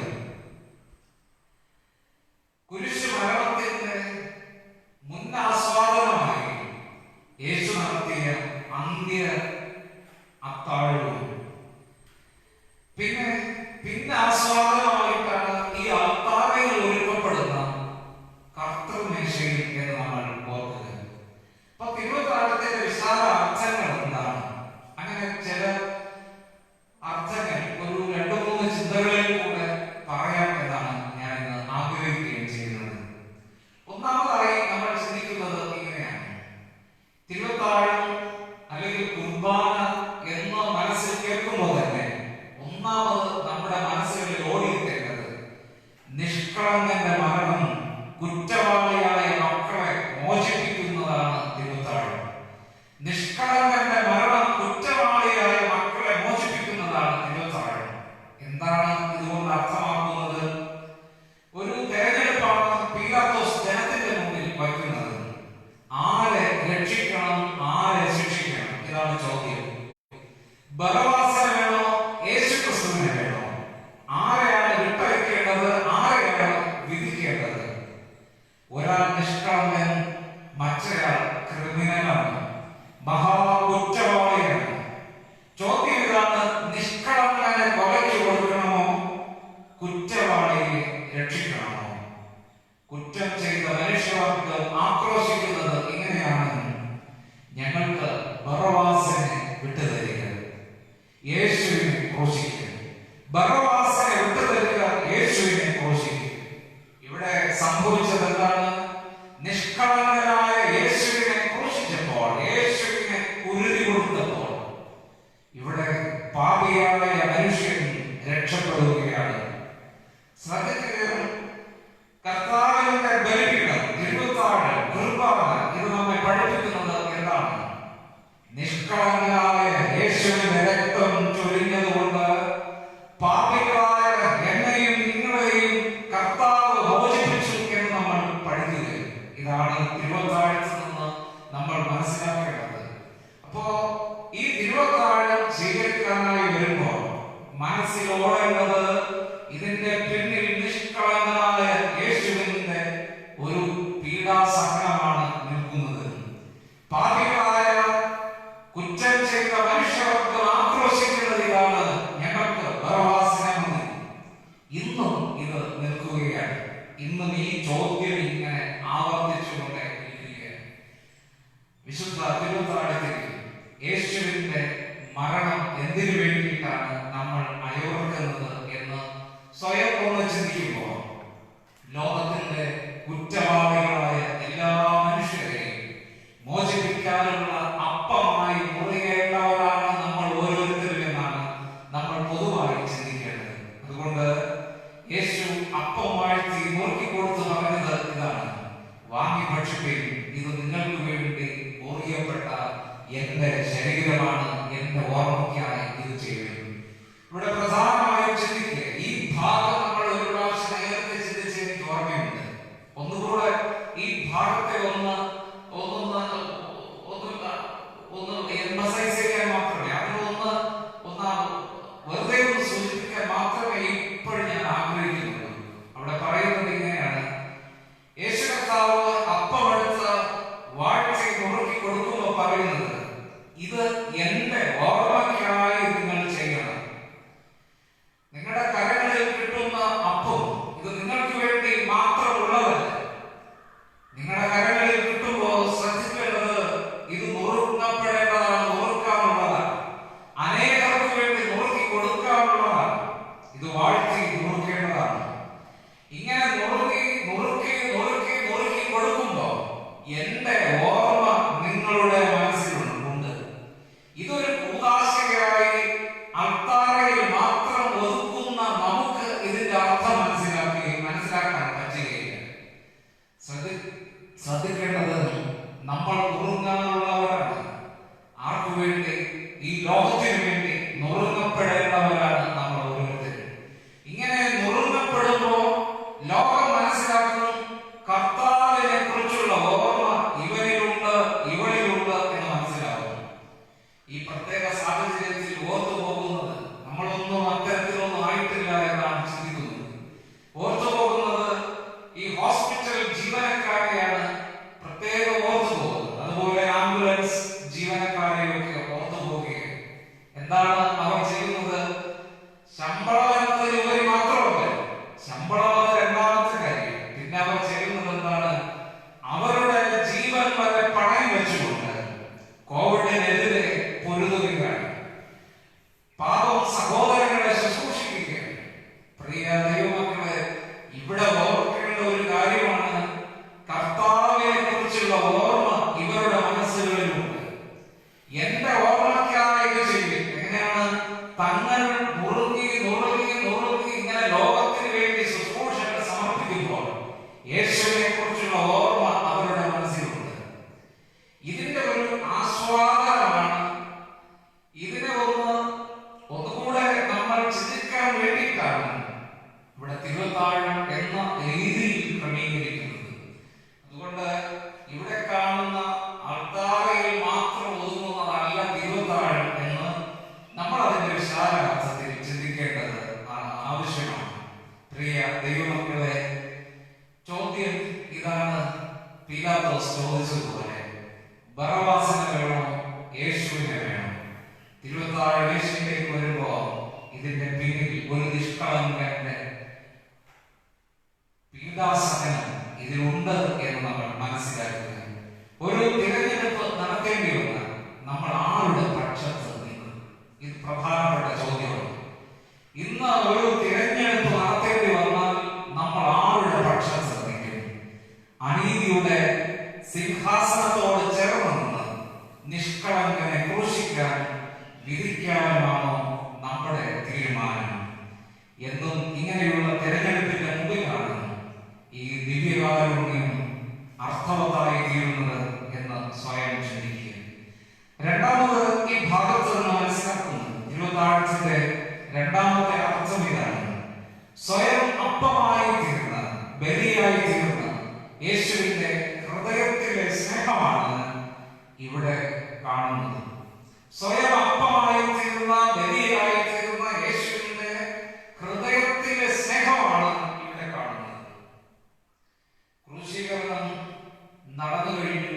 കുരിശു മരണത്തിന്റെ മുന്നാസ്വാദനമായി യേശു നടത്തിയ അന്ത്യ അത്താഴവും പിന്നെ ആസ്വാദനമായിട്ടാണ് ഈ അത്താഴയിൽ ഒരുക്കപ്പെടുന്ന കർത്തൃമേശയിൽ എന്ന് നമ്മൾ ഓർക്കുക. അപ്പൊ തിരുവത്താഴത്തിന്റെ വിശാല അർത്ഥങ്ങൾ എന്താണ്? അങ്ങനെ ചില അർത്ഥങ്ങൾ ഒരു 2-3 ചിന്തകളിൽ കൂടെ പറയാം എന്നാണ് ഞാൻ ഇന്ന് ആഗ്രഹിക്കുകയും ചെയ്യുന്നത്. ഒന്നാമതായി നമ്മൾ ചിന്തിക്കുന്നത് ഇങ്ങനെയാണ്: തിരുവത്താഴം അല്ലെങ്കിൽ കുർബാന എന്ന് മനസ്സിൽ കേൾക്കുമ്പോൾ തന്നെ ഒന്നാമത് നമ്മുടെ മനസ്സുകളിൽ ഓടിയെത്തേണ്ടത് നിഷ്കളങ്കന്റെ മരണം കുറ്റവാളിയായ മക്കളെ മോചിപ്പിക്കുന്നതാണ് തിരുവത്താഴം. നിഷ്കളങ്കന്റെ മരണം കുറ്റവാളിയായ മക്കളെ മോചിപ്പിക്കുന്നതാണ് തിരുവത്താഴം. എന്താണ് ഇതുകൊണ്ട് അർത്ഥമാക്കുന്നത്? ഒരു തെരഞ്ഞെടുപ്പാണ് പീലാത്തോസ് ജനത്തിന്റെ മുന്നിൽ വയ്ക്കുന്നത്. ആരെ രക്ഷിക്കണം, ആരെ ശിക്ഷിക്കണം? ഇതാണ് ചോദ്യം. ബറബ്ബാസിനെ വേണോ, യേശുക്രിസ്തുവിനെ വേണോ? ആരെയാണ് വിട്ടയക്കേണ്ടത്, ആരെയാണ് വിധിക്കേണ്ടത്? ഒരാൾ നിഷ്കളങ്കൻ, മറ്റൊരാൾ ക്രിമിനലാണ്, മഹാകുറ്റവാളിയാണ്. ചോദ്യം ഇതാണ്: നിഷ്കളങ്കനെ കൊലയ്ക്ക് കൊടുക്കണമോ, കുറ്റവാളിയെ രക്ഷിക്കണമോ? കുറ്റം ചെയ്ത മനുഷ്യവർഗം ആക്രോശിക്കുന്നത് ഇങ്ങനെയാണ്: ഞങ്ങൾക്ക് ബറബ്ബാസിനെ വിട്ടുതരിക, യേശുവിനെ ക്രൂശിക്കുക. ബറബ്ബാസിനെ വിട്ടുതരിക, യേശുവിനെ ക്രൂശിക്കുക. ഇവിടെ സംഭവിച്ചത് എന്താണ്? നിഷ്കളങ്കനായ യേശുവിനെ ക്രൂശിച്ചപ്പോൾ, യേശുവിനെ കുരുതി കൊടുത്തപ്പോൾ ഇവിടെ പാപിയായ മനുഷ്യൻ രക്ഷപ്പെടുകയാണ്. ശ്രദ്ധിക്കുക, കർത്താവിന്റെ ബലിപീഠം, തിരുവത്താഴം, കുർബാന ഇത് നമ്മെ പഠിപ്പിക്കുന്നത് എന്താണ്? നിഷ്കളങ്കനായ യേശുവിന്റെ രക്തം ചൊരിഞ്ഞതുകൊണ്ട് പാപികളായ എന്നെയും നിങ്ങളെയും കർത്താവ് മോചിപ്പിച്ചു എന്ന് നമ്മൾ പഠിക്കുക. ഇതാണ് തിരുവത്താഴത്തിൽ നിന്ന് നമ്മൾ മനസ്സിലാക്കേണ്ടത്. അപ്പോ ഈ തിരുവത്താഴം സ്വീകരിക്കാനായി വരുമ്പോൾ മനസ്സിൽ ഓടേണ്ടത് ഇതിന്റെ പിന്നിൽ നിഷ്കളങ്കനായ യേശുവിന്റെ ഒരു പീഡാസഹനമാണ് നിൽക്കുന്നത്. പാപികളായ കുറ്റം ചെയ്ത മനുഷ്യർക്ക് ആക്രോശിക്കുന്നത് ഇതാണ്: ഞങ്ങൾക്ക് ബറബ്ബാസിനെ മതി. ഇന്നും ഇത് നിൽക്കുകയാണ്. ഇന്നും ഈ ചോദ്യം ഇങ്ങനെ ആവർത്തിച്ചുകൊണ്ടേ ഇരിക്കുകയാണ്. വിശുദ്ധ തിരുവത്താഴത്തിൽ യേശുവിന്റെ മരണം എന്തിനു വേണ്ടിയിട്ടാണ് നമ്മൾ അയോർക്കുന്നത് എന്ന് സ്വയം ഒന്ന് ചിന്തിക്കുമ്പോൾ ലോകത്തിന്റെ കുറ്റവാളികളായ എല്ലാ മനുഷ്യരെയും മോചിപ്പിക്കാനുള്ള അപ്പമായി മുറിയേണ്ടവരാണ് നമ്മൾ ഓരോരുത്തരും എന്നാണ് നമ്മൾ അൾത്താരയിൽ മാത്രം ഒതുക്കുന്ന നമുക്ക് ഇതിന്റെ അർത്ഥം മനസ്സിലാക്കാൻ പറ്റുകയില്ല. ശ്രദ്ധിക്കേണ്ടത്, നമ്മൾ നുറുങ്ങാനുള്ളവരാണ്. ആർക്കു വേണ്ടി? ഈ ലോകത്തിന് വേണ്ടി നുറുങ്ങപ്പെടേണ്ടവരാണ് നമ്മൾ ഓരോരുത്തരും. ഇങ്ങനെ നുറുങ്ങപ്പെടുമ്പോൾ ലോകം മനസ്സിലാക്കും, കർത്താവിനെ കുറിച്ചുള്ള ഓർമ്മ ഇവനിലുണ്ട്, ഇവളിലുണ്ട് എന്ന് മനസ്സിലാവും. ഈ പ്രത്യേക സാഹചര്യത്തിൽ ഓർത്തു പോകുന്നത്, നമ്മളൊന്നും അത്തരത്തിലൊന്നും ആയിട്ടില്ല എന്നാണ് ചിന്തിക്കുന്നത്. ഓർത്തു പോകുന്നത് ഈ ഹോസ്പിറ്റൽ ജീവനക്കാരെയാണ് പ്രത്യേകം ഓർത്തു പോകുന്നത്. അതുപോലെ ആംബുലൻസ് ജീവനക്കാരെയൊക്കെ ഓർത്തു പോവുകയാണ്. എന്താണ് അവർ ചെയ്യുന്നത്? ശമ്പളം എന്നതിലുപരി മാത്രമല്ല, ശമ്പളം അത് രണ്ടാമത്തെ കാര്യം. പിന്നെ അവർ ചെയ്യുന്നത് എന്താണ്? അവരുടെ ജീവൻ വരെ പണയം വെച്ചുകൊണ്ട് കോവിഡിനെതിരെ പൊരുതുകയാണ്. പാവം സഹോദരങ്ങളെ ശുശ്രൂഷിക്കുകയാണ്. പ്രിയ ദൈവമക്കളെ, ഇവിടെ ഓർക്കേണ്ട ഒരു കാര്യമാണ്, കർത്താവിനെ കുറിച്ചുള്ള ഓർമ്മ ഇവരുടെ മനസ്സുകളിലുണ്ട്. എന്റെ ഓർമ്മയ്ക്കായി ഇത് ചെയ്യും. എങ്ങനെയാണ്? തങ്ങൾ നുറുങ്ങി ഇങ്ങനെ ലോകത്തിന് വേണ്ടി ശുശ്രൂഷകൾ സമർപ്പിക്കുമ്പോൾ യേശുവിനെ കുറിച്ചുള്ള ഓർമ്മ അവരുടെ മനസ്സിലുണ്ട്. ഇതിന്റെ ഒരു ആസ്വാദനമാണ്. ഇതിനെ ഒന്നുകൂടെ നമ്മൾ ചിന്തിക്കാൻ വേണ്ടിയിട്ടാണ് ഇവിടെ തിരുവത്താഴം എന്ന രീതിയിൽ ക്രമീകരിക്കുന്നത്. അതുകൊണ്ട് ഇവിടെ കാണുന്ന അൾത്താരയിൽ മാത്രം ഒതുങ്ങുന്നതല്ല തിരുവത്താഴം എന്ന് നമ്മൾ അതിന്റെ വിശാലാർത്ഥത്തിൽ ചിന്തിക്കേണ്ടത് ആവശ്യമാണ്. പ്രിയ ദൈവമക്കളെ, ചോദ്യം ഇതാണ്. പീലാത്തോസ് ചോദിച്ചതുപോലെ, ബറബ്ബാസിനെ വേണോ യേശുവിനെ വേണോ? തിരുവത്താഴ യേശുവിലേക്ക് വരുമ്പോ ഇതിന്റെ പിന്നിൽ ഒരു നിഷ്കളങ്കന്റെ പീഡാസഹനം ഇതിലുണ്ട് എന്ന് നമ്മൾ മനസ്സിലാക്കുക. ഒരു തിരഞ്ഞെടുപ്പ് നടത്തേണ്ടി വന്നാൽ നമ്മൾ ആരുടെ പക്ഷത്ത് നിൽക്കും? ഇത് പ്രധാനപ്പെട്ട ചോദ്യമാണ്. ഇന്ന് ഒരു തിരഞ്ഞെടുപ്പ് നടത്തേണ്ടി വന്നാൽ നമ്മൾ ആരുടെ പക്ഷത്ത് നിൽക്കും? അനീതിയുടെ സിംഹാസനത്തോട് ചേർന്ന് നിന്ന് നിഷ്കളങ്കനെ ക്രൂശിക്കാൻ വിധിക്കാനുമാണോ നമ്മുടെ തീരുമാനം? എന്നും ഇങ്ങനെയുള്ള തിരഞ്ഞെടുപ്പിന്റെ മുമ്പിലാണ് ഈ ദിവ്യകാരുണ്യം അർത്ഥവത്തായി തീരുന്നത് എന്ന് സ്വയം ചിന്തിക്കുക. രണ്ടാമത്, ഈ ഭാഗത്ത് നിന്ന് മനസ്സിലാക്കുന്നത് തിരുവത്താഴത്തിന്റെ രണ്ടാമത്തെ അർത്ഥം ഇതാണ്. സ്വയം അപ്പമായി തീർന്ന, ബലിയായി തീർന്ന യേശുവിന്റെ ഹൃദയത്തിലെ സ്നേഹമാണ് ഇവിടെ കാണുന്നത്. സ്വയം അപ്പമായി തീർന്ന, ബലിയായി തീർന്ന യേശുവിന്റെ ഹൃദയത്തിലെ സ്നേഹമാണ് ഇവിടെ കാണുന്നത്. ക്രൂശീകരണം നടന്നു കഴിഞ്ഞു.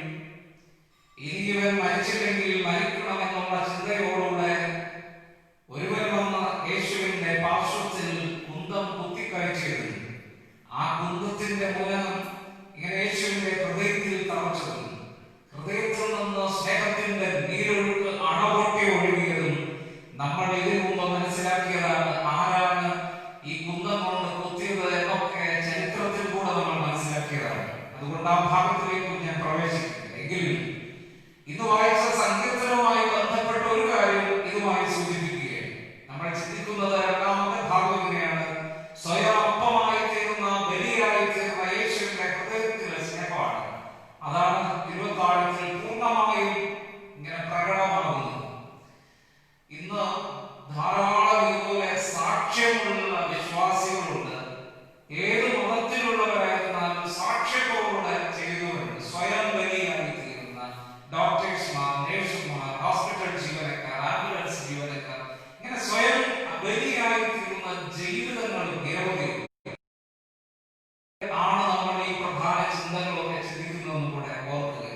ഇനി ഇവൻ മരിച്ചില്ലെങ്കിൽ മരിക്കണമെന്നുള്ള ചിന്തയോടുകൂടെ ഒരുവൻ വന്ന യേശുവിന്റെ പാർശ്വത്തിൽ കുന്തം കുത്തിക്കയറ്റിയിരുന്നു. ആ കുന്തത്തിന്റെ മൂലം ഇങ്ങനെ യേശുവിന്റെ ഹൃദയത്തിൽ തറച്ചത്. ഹൃദയത്തിൽ നിന്ന് സ്നേഹത്തിന്റെ നീരൊഴുക്ക് അണപൊട്ടി ഒഴുകിയതും നമ്മൾ ഇതിനു മുമ്പ് മനസ്സിലാക്കിയതാണ്. ആരാണ് ഈ കുന്തം കൊണ്ട് കുത്തിയത് എന്നൊക്കെ ചരിത്രത്തിൽ കൂടെ നമ്മൾ മനസ്സിലാക്കിയതാണ്. അതുകൊണ്ട് ആ ഭാഗത്തിലേക്ക് ഞാൻ പ്രവേശിക്കില്ല. എങ്കിലും ഇന്ന് വായിച്ച സങ്കീർത്തനവുമായി ബന്ധപ്പെട്ട ഒരു കാര്യം ഇതുമായി സൂചിപ്പിക്കുകയാണ്. നമ്മൾ ചിന്തിക്കുന്നത് രണ്ടാമത്തെ ഭാഗം ഇങ്ങനെയാണ്: സ്വയം അപ്പമായി തീർന്ന, ബലിയായി തീർന്ന യേശുവിന്റെ ഹൃദയത്തിലെ സ്നേഹമാണ്. അതാണ് തിരുവത്താഴത്തിൽ പൂർണ്ണമായും ഇങ്ങനെ പ്രകടമാകുന്നത്. ഇന്ന് ധാരാളം ഇതുപോലെ സാക്ഷ്യമുള്ള വിശ്വാസികളുണ്ട്. ഏത് മതത്തിലുള്ളവരായിരുന്നാലും സാക്ഷ്യത്തോടെ ചെയ്യുന്നവരുണ്ട്. സ്വയം ബലിയായി തീരുന്ന ഡോക്ടേഴ്സ്മാർ, നേഴ്സുമാർ, ഹോസ്പിറ്റൽ ജീവനക്കാർ, ആംബുലൻസ് ജീവനക്കാർ, ഇങ്ങനെ സ്വയം ബലിയായി തീരുന്ന ജീവിതങ്ങൾ നിരവധിയുണ്ട്. ആണ് നമ്മൾ ഈ പ്രധാന ചിന്തകളൊക്കെ ചിന്തിക്കുന്നതെന്ന് കൂടെ ഓർക്കുക.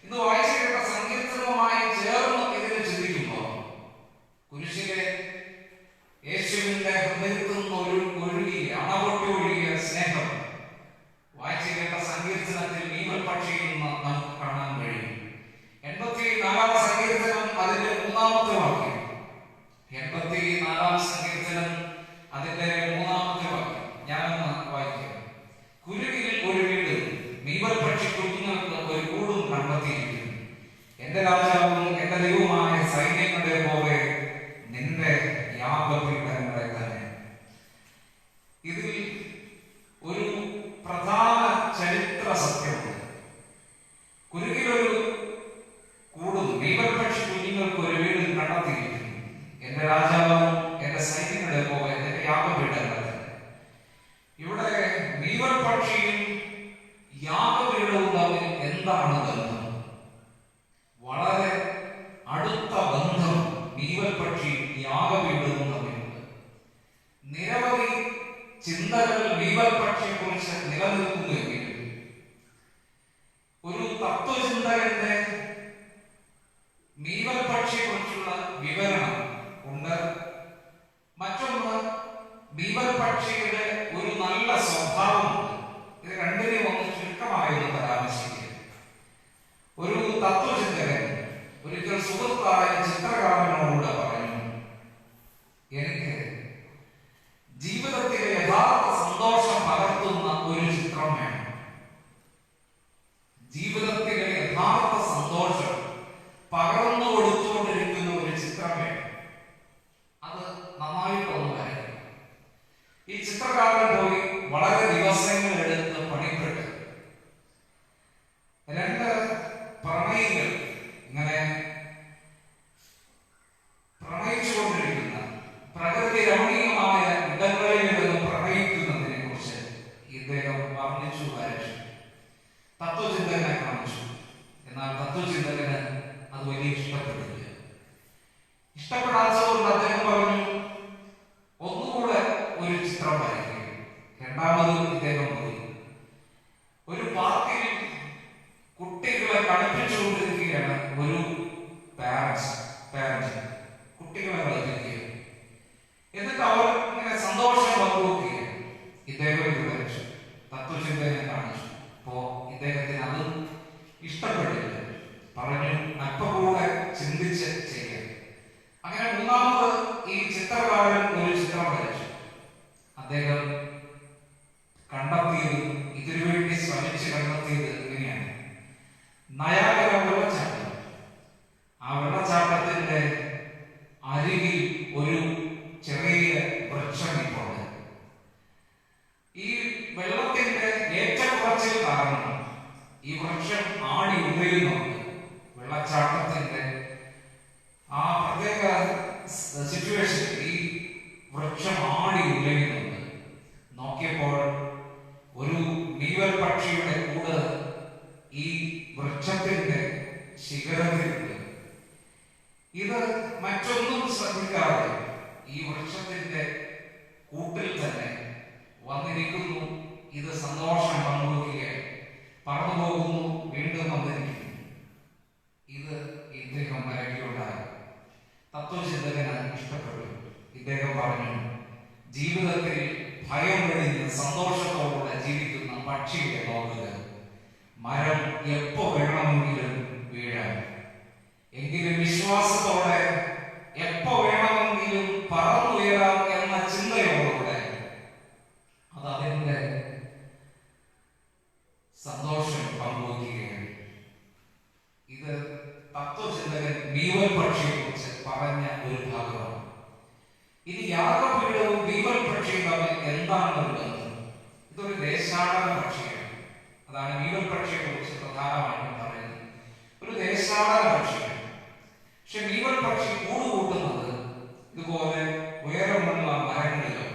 ഇന്ന് വായിച്ചു കേട്ട സങ്കീർത്തനവുമായി ചേർന്ന് ഇതിനെ ചിന്തിക്കുമ്പോൾ കുരിശിലെ യേശുവിന്റെ ഹൃദയത്തിൽ നിന്ന് ഒഴുകിയ, അണപൊട്ടി ഒഴുകിയ സ്നേഹം വായിച്ചു കേട്ട സങ്കീർത്തനത്തിൽ നീമൽപക്ഷിയിൽ നിന്ന് നമുക്ക് കാണാൻ കഴിയും. 84-ാം സങ്കീർത്തനം അതിന്റെ 3-ാമത്തെ വാക്യം. 84-ാം സങ്കീർത്തനം അതിന്റെ 3-ാമത്തെ വാക്യം. യാഗപീഠങ്ങളെ തന്നെ. ഇതിൽ ഒരു പ്രധാന ചരിത്ര സത്യമുണ്ട്. കുരുകിലൊരു കൂടും മീവൽപക്ഷി കുഞ്ഞുങ്ങൾക്ക് ഒരു വീട് കണ്ടെത്തിയിരിക്കുന്നു. എന്റെ രാജാവും എന്റെ സൈന്യങ്ങളുടെ പോലെ എന്റെ യാഗപീഠങ്ങളെ തന്നെ. ഇവിടെ മീവൽപക്ഷിയും യാഗപീഠവും തമ്മിൽ എന്താണ് ബന്ധം? വളരെ അടുത്ത ബന്ധം മീവൽപക്ഷിയും യാഗപീഠവും തമ്മിലുണ്ട്. നിരവധി ചിന്തകൾ മീവൽപക്ഷിയെ കുറിച്ച് നിലനിൽക്കുന്നുവെങ്കിലും ഒരു തത്വചിന്തകന്റെ മീവൽപക്ഷിയെ കുറിച്ചുള്ള വിവരണം ഉണ്ട്. മറ്റൊന്ന് മീവൽപക്ഷിയുടെ ഒരു നല്ല സ്വഭാവമുണ്ട്. ഇത് രണ്ടിനെയും ഒന്ന് ചുരുക്കമായൊന്ന് പരാമർശിക്കുക. ഒരു തത്വചിന്തകൻ ഒരിക്കൽ സുഹൃത്തായ ചിത്രകാരനോട് പറഞ്ഞു, എനിക്ക് ജീവിതത്തിലെ യഥാർത്ഥ സന്തോഷം പകർത്തുന്ന ഒരു ചിത്രം വേണം. ജീവിതത്തിലെ യഥാർത്ഥ സന്തോഷം പകർന്നു കൊടുത്തുകൊണ്ടിരിക്കുന്ന ഒരു ചിത്രം വേണം. അത് നന്നായിട്ടൊന്ന് വരയ്ക്കണം. ഈ ചിത്രകാരൻ പോയി വളരെ ദിവസങ്ങൾ എടുത്ത് പണിപ്പെട്ട് രണ്ട് പ്രണയികൾ ഇങ്ങനെ പ്രണയിച്ചുകൊണ്ടിരിക്കുന്ന പ്രകൃതി രമണീയമായ ഇടങ്ങളിൽ നിന്ന് പ്രണയിക്കുന്നതിനെ കുറിച്ച് ഇദ്ദേഹം വർണ്ണിച്ചു വരച്ചു. തത്വചിന്തകനെ കാണിച്ചു. എന്നാൽ തത്വചിന്തകന് അത് വലിയ ഇഷ്ടപ്പെട്ടില്ല. ഇഷ്ടപ്പെടാത്തതുകൊണ്ട് അദ്ദേഹം പറഞ്ഞു, ഒന്നുകൂടെ ഒരു ചിത്രം വരയ്ക്കുക. രണ്ടാമത് ഇദ്ദേഹം പോയി ഒരു പാർക്കിൽ കുട്ടികളെ കളിപ്പിച്ചുകൊണ്ടിരിക്കുകയാണ്. ഒരു പാരന്റ് കുട്ടികളെ കളിപ്പിക്കുക. എന്നിട്ട് അവർ ഇങ്ങനെ സന്തോഷം പങ്കുവെക്കുക. ഇദ്ദേഹം ഇത് വരച്ചു. തത്വചിന്തകനെ കാണിച്ചു. അപ്പോ ഇദ്ദേഹത്തിന് അത് ഇഷ്ടപ്പെട്ടില്ല. പറഞ്ഞു, അല്പം കൂടെ ചിന്തിച്ച് ചെയ്യാം. അങ്ങനെ മൂന്നാമത് ഈ ചിത്രകാരൻ ഒരു ചിത്രം വരച്ചു. അദ്ദേഹം കണ്ടെത്തിയത്, ഇതിനു വേണ്ടി ശ്രമിച്ച് കണ്ടെത്തിയത് ഇങ്ങനെയാണ്: നയാഗര വെള്ളച്ചാട്ടം. ആ വെള്ളച്ചാട്ടത്തിന്റെ അരികിൽ ഒരു ചെറിയ വൃക്ഷം ഇപ്പോഴുണ്ട്. ഈ വെള്ളത്തിന്റെ ഏറ്റക്കുറച്ചിൽ കാരണം ഈ വൃക്ഷം ആടി ഉയരുന്നുണ്ട്. വെള്ളച്ചാട്ടത്തിന്റെ ആ പ്രത്യേക സിറ്റുവേഷൻ ഈ വൃക്ഷം ആടി ഉയരുന്നുണ്ട്. നോക്കിയപ്പോൾ ഒരു മീവൽപക്ഷിയുടെ കൂട് ഈ വൃക്ഷത്തിന്റെ ശിഖരത്തിലുണ്ട്. ഇത് മറ്റൊന്നും ശ്രദ്ധിക്കാതെ ഈ വൃക്ഷത്തിന്റെ കൂട്ടിൽ തന്നെ വന്നിരിക്കുന്നു. ഇത് സന്തോഷം പങ്കുവയ്ക്കുകയായി പറന്നു പോകുന്നു, വീണ്ടും വന്നിരിക്കുന്നു. ഇത് ഇദ്ദേഹം വരയ്ക്കുകയുണ്ടായി. തത്വചിന്തകന് ഇഷ്ടപ്പെട്ടു. ഇദ്ദേഹം പറഞ്ഞു, ജീവിതത്തിൽ ഭയം വെടിഞ്ഞ് സന്തോഷത്തോടെ ജീവിക്കുന്ന പക്ഷിയെ നോക്കുക. മരം എപ്പോ വേണമെങ്കിലും വീഴാം, എങ്കിലും വിശ്വാസത്തോടെ എപ്പോ വേണമെങ്കിലും പറന്നുയരാം എന്ന ചിന്തയോടെ അത് അതിന്റെ സന്തോഷം പങ്കുവയ്ക്കുകയാണ്. ഇത് തത്വചിന്തകൻ മീവൽപക്ഷിയെ കുറിച്ച് പറഞ്ഞ ഒരു ഭാഗമാണ്. ഇനി യാഗപീഠവും മീവൽപക്ഷിയും തമ്മിൽ എന്താണ് ബന്ധം? ഇതൊരു ദേശാടന പക്ഷിയാണ്. അതാണ് മീവൽപക്ഷിയെ കുറിച്ച് പ്രധാനമായിട്ടും പറയുന്നത്. ഒരു ദേശാടന പക്ഷിയാണ്. പക്ഷെ മീവൽപക്ഷി കൂടുകൂട്ടുന്നത് ഇതുപോലെ ഉയരമുള്ള മരങ്ങളിലോ.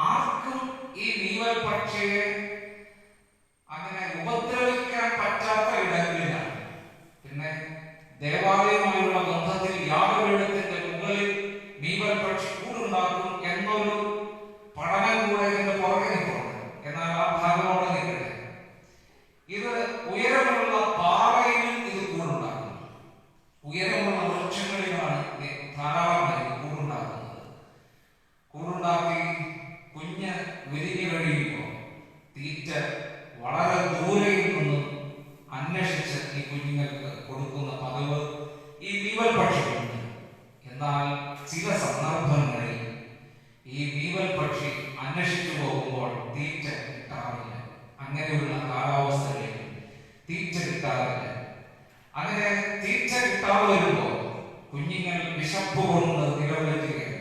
ആർക്കും ഈ മീവൽപക്ഷിയെ അങ്ങനെ ഉപദ്രവിക്കാൻ പറ്റാത്ത ഇടങ്ങളിലാണ്. പിന്നെ ദേവാലയവുമായുള്ള ബന്ധത്തിൽ യാഗപീഠത്തിന്റെ മുകളിൽ മീവൽപക്ഷി കൂടുണ്ടാക്കും എന്നൊരു പഠനം കൂടെ ഇതിന്റെ പുറകെ നിൽക്കുന്നുണ്ട്. എന്നാൽ ആ ഭാഗമോടെ നിൽക്കട്ടെ. ഇത് ഉയരമുള്ള പാറയിലും ഇത് കൂടുണ്ടാക്കും. ഉയരമുള്ള വൃക്ഷങ്ങളിലാണ് ധാരാളമായി കൂടുണ്ടാക്കുന്നത്. കൂടുണ്ടാക്കി കുഞ്ഞ് വിരിഞ്ഞു കഴിയുമ്പോൾ തീറ്റ വളരെ ദൂരയിൽ നിന്നും അന്വേഷിച്ച് ഈ കുഞ്ഞുങ്ങൾക്ക് കൊടുക്കുന്ന പതിവ് ഈ മീവൽപക്ഷിയുണ്ട്. എന്നാൽ ചില സന്ദർഭങ്ങളിൽ ഈ മീവൽപക്ഷി അന്വേഷിച്ചു പോകുമ്പോൾ തീറ്റ കിട്ടാറില്ല. അങ്ങനെയുള്ള കാലാവസ്ഥകളിൽ തീറ്റ കിട്ടാറില്ല. അങ്ങനെ തീറ്റ കിട്ടാതെ വരുമ്പോൾ കുഞ്ഞുങ്ങൾ വിശപ്പ് കൊണ്ട് നിലവിളിക്കുകയാണ്.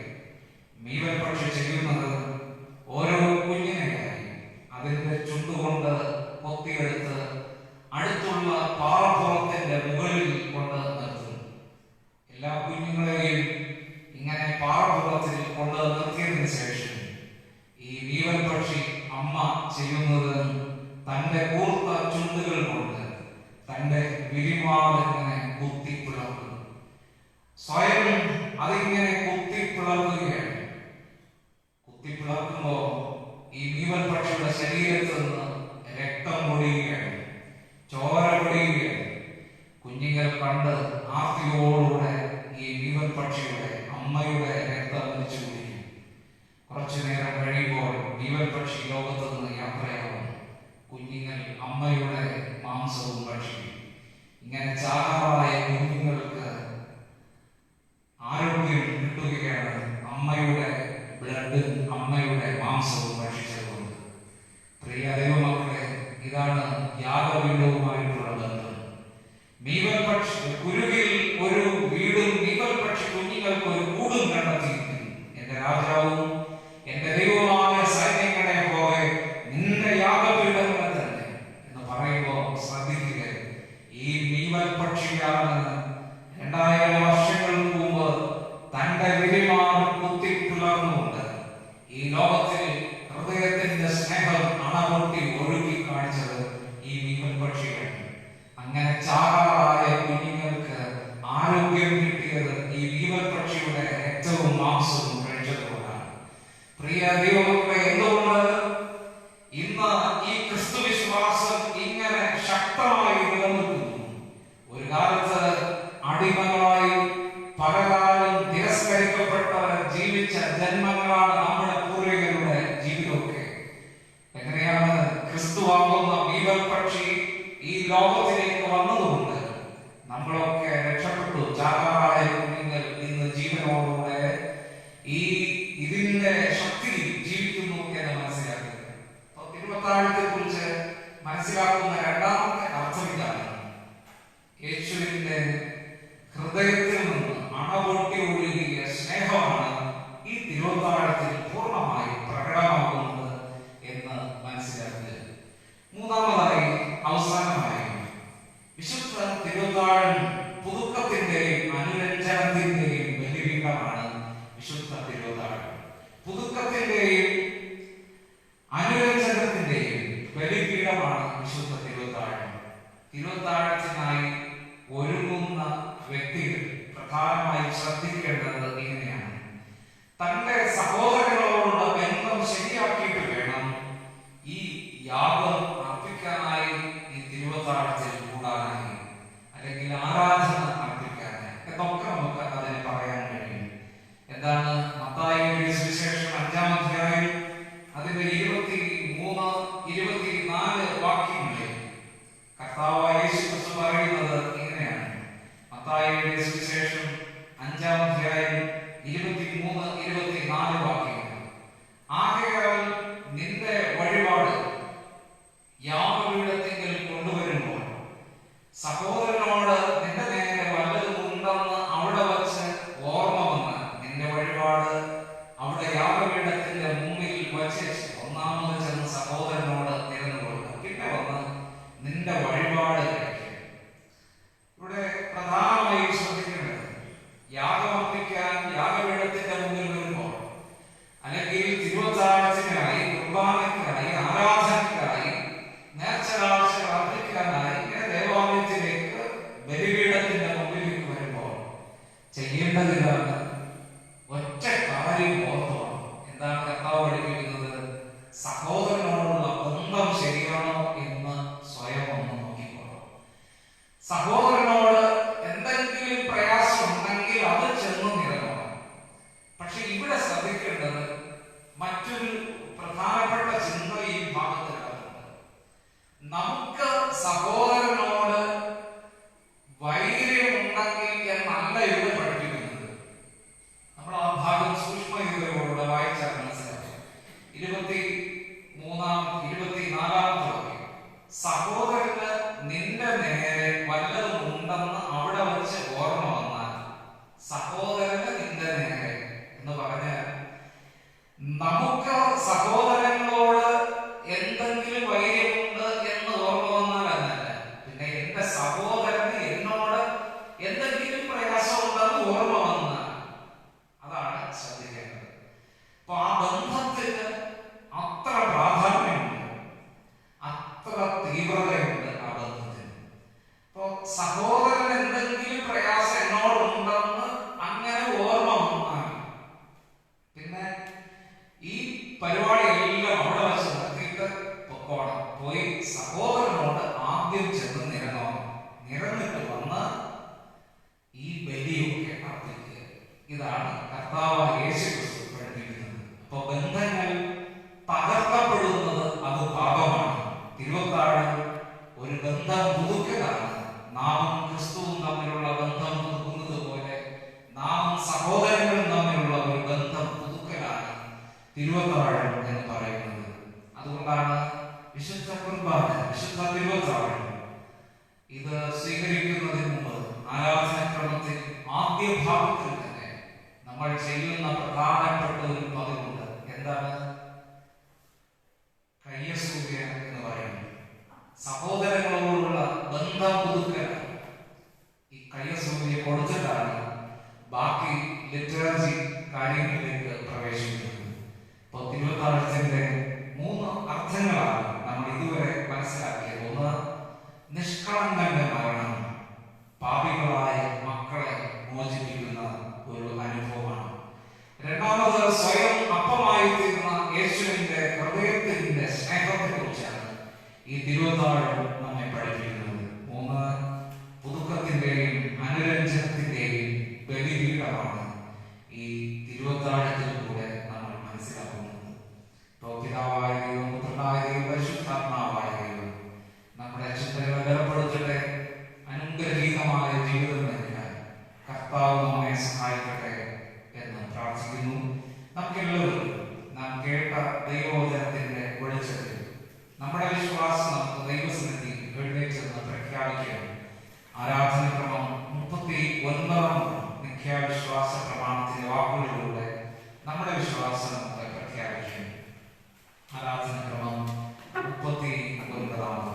രാജാവും എന്റെ ദൈവമായ സൈന്യങ്ങളെ പോലെ നിന്റെ യാഗപീഠങ്ങളെ തന്നെ എന്ന് പറയുമ്പോൾ ശ്രദ്ധിക്കുക. ഈ മീവൽ പക്ഷിയാണ് 2000 വർഷങ്ങൾക്ക് മുമ്പ് തന്റെ വിരിമാർ കുത്തി പുലർന്നുകൊണ്ട് ഈ ലോകത്തിൽ ഹൃദയത്തിന്റെ സ്നേഹം അണപൊട്ടി ഒഴുകി കാണിച്ചത് ഈ മീവൽ പക്ഷികൾ. അങ്ങനെ ചാകാറായ കുഞ്ഞുങ്ങൾക്ക് ആരോഗ്യം കിട്ടിയത് ഈ മീവൽ പക്ഷിയുടെ രക്തവും മാംസവും കഴിച്ചതുകൊണ്ടാണ്. പ്രിയ ദൈവമക്കളെ, എന്തുകൊണ്ട് ഇന്ന് ഈ ക്രിസ്തു വിശ്വാസം ഇങ്ങനെ ശക്തമായി നിലനിൽക്കുന്നു? ഒരു കാലത്ത് അടിമകളായി പലകാലം തിരസ്കരിക്കപ്പെട്ടവർ ജീവിച്ച ജന്മങ്ങളാണ് നമ്മുടെ പൂർവികരുടെ ജീവിതമൊക്കെ. എങ്ങനെയാണ് ക്രിസ്തുവാകുന്ന മീവൽ പക്ഷി ഈ ലോകത്തിലേക്ക് വന്നതുകൊണ്ട് നമ്മളൊക്കെ രക്ഷപ്പെട്ടു. ചാകാറായ കുഞ്ഞുങ്ങൾ ഇന്ന് ജീവനോടുകൂടെ ഇതിന്റെ ശക്തിയിൽ ജീവിക്കുന്നു എന്ന് മനസ്സിലാക്കുക. തിരുവത്താഴത്തെ കുറിച്ച് മനസ്സിലാക്കുന്ന രണ്ടാമത്തെ അർത്ഥം ഇതാണ്: യേശുവിന്റെ ഹൃദയത്തിൽ നിന്ന് അണപൊട്ടി ഒഴുകിയ സ്നേഹമാണ് ഈ തിരുവത്താഴത്തിൽ പൂർണ്ണമായി പ്രകടമാകുന്നത് എന്ന് മനസ്സിലാക്കുക. മൂന്നാമതായി, അവസാനമായി, വിശുദ്ധ തിരുവത്താഴം പുതുക്കത്തിന്റെയും അനുരഞ്ജനത്തിന്റെയും ബലിപീഠമാണ്. വിശുദ്ധ തിരുവത്താഴം പുതുക്കത്തിന്റെയും അനുരഞ്ജനത്തിന്റെയും ബലിപീഠമാണ് വിശുദ്ധ തിരുവത്താഴം. തിരുവത്താഴത്തിനായി ഒരുങ്ങുന്ന വ്യക്തികൾ പ്രധാനമായും ശ്രദ്ധിക്കേണ്ടത് ഇങ്ങനെയാണ്: തന്റെ സഹോദരങ്ങളോടുള്ള ബന്ധം ശരിയാക്കിയിട്ട് വേണം ഈ യാഗം അർപ്പിക്കാനായി, ഈ തിരുവത്താഴത്തിൽ കൂടാനായി, അല്ലെങ്കിൽ ആരാധന അർപ്പിക്കാനായി എന്നൊക്കെ നമുക്ക് അതിന് പറയാൻ കഴിയും. എന്താണ്? മത്തായിയുടെ സുവിശേഷം 5-ാം അധ്യായം അതിന്റെ 23-24 വാക്യങ്ങളിൽ കർത്താവായ യേശു ക്രിസ്തു പറയുന്നത് ഇങ്ങനെയാണ്. മത്തായിയുടെ സുവിശേഷം 5-ാം അധ്യായം 23-24 വാക്യങ്ങൾ: ആകയാൽ നിന്റെ വഴിപാട് യാഗപീഠത്തിങ്കൽ കൊണ്ടുവരുമ്പോൾ സഹോദരനോട് നിന്റെ നേരെ വല്ലതും ഉണ്ടെന്ന് അവിടെ വച്ച് ഓർമ്മ വന്ന് നിന്റെ വഴിപാട് അവിടെ യാഗപീഠത്തിന്റെ മുമ്പിൽ വച്ച് ഒന്നാമത് ചെന്ന് സഹോദരനോട് നിരന്നു കൊടുക്കുക. പിന്നെ വന്ന് നിന്റെ വഴിപാട് കഴിക്കുക. ഇവിടെ പ്രധാനമായും ശ്രദ്ധിക്കേണ്ടത്, യാഗമർപ്പിക്കാൻ യാഗപീഠത്തിന്റെ മുമ്പിൽ വരുമ്പോൾ, അല്ലെങ്കിൽ തിരുവത്താഴത്തിനായി, കുർബാനയ്ക്കായി, ആരാധനയ്ക്കായി, നേർച്ചകാഴ്ചകൾ അർപ്പിക്കാനായി ഇങ്ങനെ ദേവാലയത്തിലേക്ക് ബലിപീഠത്തിന്റെ മുമ്പിലേക്ക് വരുമ്പോൾ ചെയ്യേണ്ടതിലാണ് ഒറ്റ കാര്യം ഓർത്തോണം. എന്താണ് കർത്താവ് പഠിപ്പിക്കുന്നത്? സഹോദരനോടുള്ള ബന്ധം ശരിയാണോ എന്ന് സ്വയം ഒന്ന് നോക്കിക്കോളൂ. സഹോദരനോട് എന്തെങ്കിലും പ്രയാസം ഉണ്ടെങ്കിൽ അത് ചെന്ന് നിരന്നോണം. പക്ഷെ ഇവിടെ ശ്രദ്ധിക്കേണ്ടത് മറ്റൊരു പ്രധാനപ്പെട്ട ചിന്ത ഈ ഭാഗത്ത് കിടക്കുന്നുണ്ട്. നമുക്ക് സഹോദരനോട് വൈര്യമുണ്ടെങ്കിൽ എന്നല്ല ഇവിടെ പഠിപ്പിക്കുന്നത്. നമ്മൾ ആ ഭാഗം സൂക്ഷ്മതയോടെ വായിച്ചാൽ മനസ്സിലാക്കും. 24-ാമത്തെ വാക്യം: സഹോദരന് നിന്റെ നേരെ വല്ലതും ഉണ്ടെന്ന് അവിടെ വെച്ച് ഓർമ്മ വന്നാൽ. സഹോദരന് നിന്റെ നേരെ എന്ന് പറഞ്ഞാൽ നമുക്ക് സഹോദരങ്ങളോട് എന്തെങ്കിലും വൈര്യമുണ്ട് എന്ന് ഓർമ്മ വന്നാൽ എന്നല്ല, പിന്നെ എന്റെ സഹോദരന് എന്നോട് എന്തെങ്കിലും പ്രയാസം ഉണ്ടെന്ന് ഓർമ്മ വന്നാൽ, അതാണ് ശ്രദ്ധിക്കേണ്ടത്. അപ്പൊ ആ ബന്ധത്തിന് അത്ര പ്രാധാന്യമുണ്ട്, അത്ര തീവ്രതയുണ്ട് ആ ബന്ധത്തിന്. അപ്പൊ സഹോദരൻ എന്തെങ്കിലും പ്രയാസം എന്നോടുണ്ടെന്ന് അങ്ങനെ ഓർമ്മ വന്നാൽ പിന്നെ ഈ പരിപാടി എല്ലാം അവിടെ വെച്ച് നിർത്തിയിട്ട് പൊക്കോണം. പോയി സഹോദരനോട് ആദ്യം ചെന്ന് നിരന്നോണം. നിരന്നിട്ട് വന്ന് ഈ ബലിയൊക്കെ അർപ്പിക്കുക. ഇതാണ് കർത്താവ് യേശു ക്രിസ്തു പഠിപ്പിക്കുന്നത്. അപ്പൊ ബന്ധങ്ങൾ തകർക്കപ്പെടുന്നത് അത് പാപമാണ്. തിരുവത്താഴം ഒരു ബന്ധം പുതുക്കലാണ്. നാമും ക്രിസ്തുവും തമ്മിലുള്ള ബന്ധം പുതുക്കുന്നത് പോലെ നാമും സഹോദരങ്ങളും തമ്മിലുള്ള ഒരു ബന്ധം പുതുക്കലാണ് തിരുവത്താഴം എന്ന് പറയുന്നത്. അതുകൊണ്ടാണ് വിശുദ്ധ കുർബാന, വിശുദ്ധ തിരുവത്താഴം ഇത് സ്വീകരിക്കുന്നതിന് മുമ്പ് ആരാധനാക്രമത്തിൽ ആദ്യ ഭാഗത്തിൽ തന്നെ നമ്മൾ ചെയ്യുന്ന പ്രധാനപ്പെട്ട ഒരു പതിവുണ്ട്. എന്താണ്? കയ്യസൂര്യ എന്ന് പറയുന്നത് സഹോദരങ്ങളോടുള്ള ബന്ധം പുതുക്കൽ. ഈ കയ്യസൂര്യ കൊടുത്തിട്ടാണ് ബാക്കി ലിറ്ററേച്ചി കാര്യങ്ങളിലേക്ക് പ്രവേശിക്കുന്നത്. ഇപ്പോൾ തിരുവത്താഴത്തിന്റെ 3 അർത്ഥങ്ങളാണ് നമ്മൾ ഇതുവരെ മനസ്സിലാക്കിയത്. ഒന്ന്, നിഷ്കളങ്കന്റെ മരണം പാപികളായ മക്കളെ മോചിപ്പിക്കുന്ന ഒരു അനുഭവമാണ്. രണ്ടാമത്, സ്വയം അപ്പമായി തീർന്ന യേശുവിന്റെ ഹൃദയത്തിന്റെ സ്നേഹത്തെ കുറിച്ചാണ് ഈ തിരുവത്താഴം നമ്മെ പഠിപ്പിക്കുന്നത്. 3, പുതുക്കത്തിന്റെയും അനുരഞ്ജനത്തിന്റെയും ബലിപീഠമാണ് ഈ തിരുവത്താഴത്തിലൂടെ നമ്മൾ മനസ്സിലാക്കുന്നത്. ഇപ്പോൾ പിതാവായ ദൈവം, പുത്രനായ ദൈവം, പരിശുദ്ധാത്മാവായ ദൈവം നമ്മുടെ ചിന്തകളെ ബലപ്പെടുത്തട്ടെ. അനുഗ്രഹീതമായ ജീവിതം നൽകാൻ കർത്താവ് നമ്മെ സഹായിക്കട്ടെ എന്ന് പ്രാർത്ഥിക്കുന്നു. നമുക്കെല്ലാവരും നാം കേട്ട ദൈവവചനത്തിന്റെ വെളിച്ചത്തിൽ നമ്മുടെ വിശ്വാസം നമുക്ക് ദൈവസന്നിധി എഴുന്നേറ്റെന്ന് പ്രഖ്യാപിക്കുകയാണ്. ആരാധനക്രമം 39 നിഖ്യാവിശ്വാസ പ്രമാണത്തിന്റെ വാക്കുകളിലൂടെ നമ്മുടെ വിശ്വാസം നമുക്ക് പ്രഖ്യാപിക്കുകയാണ്. ആരാധനക്രമം 39.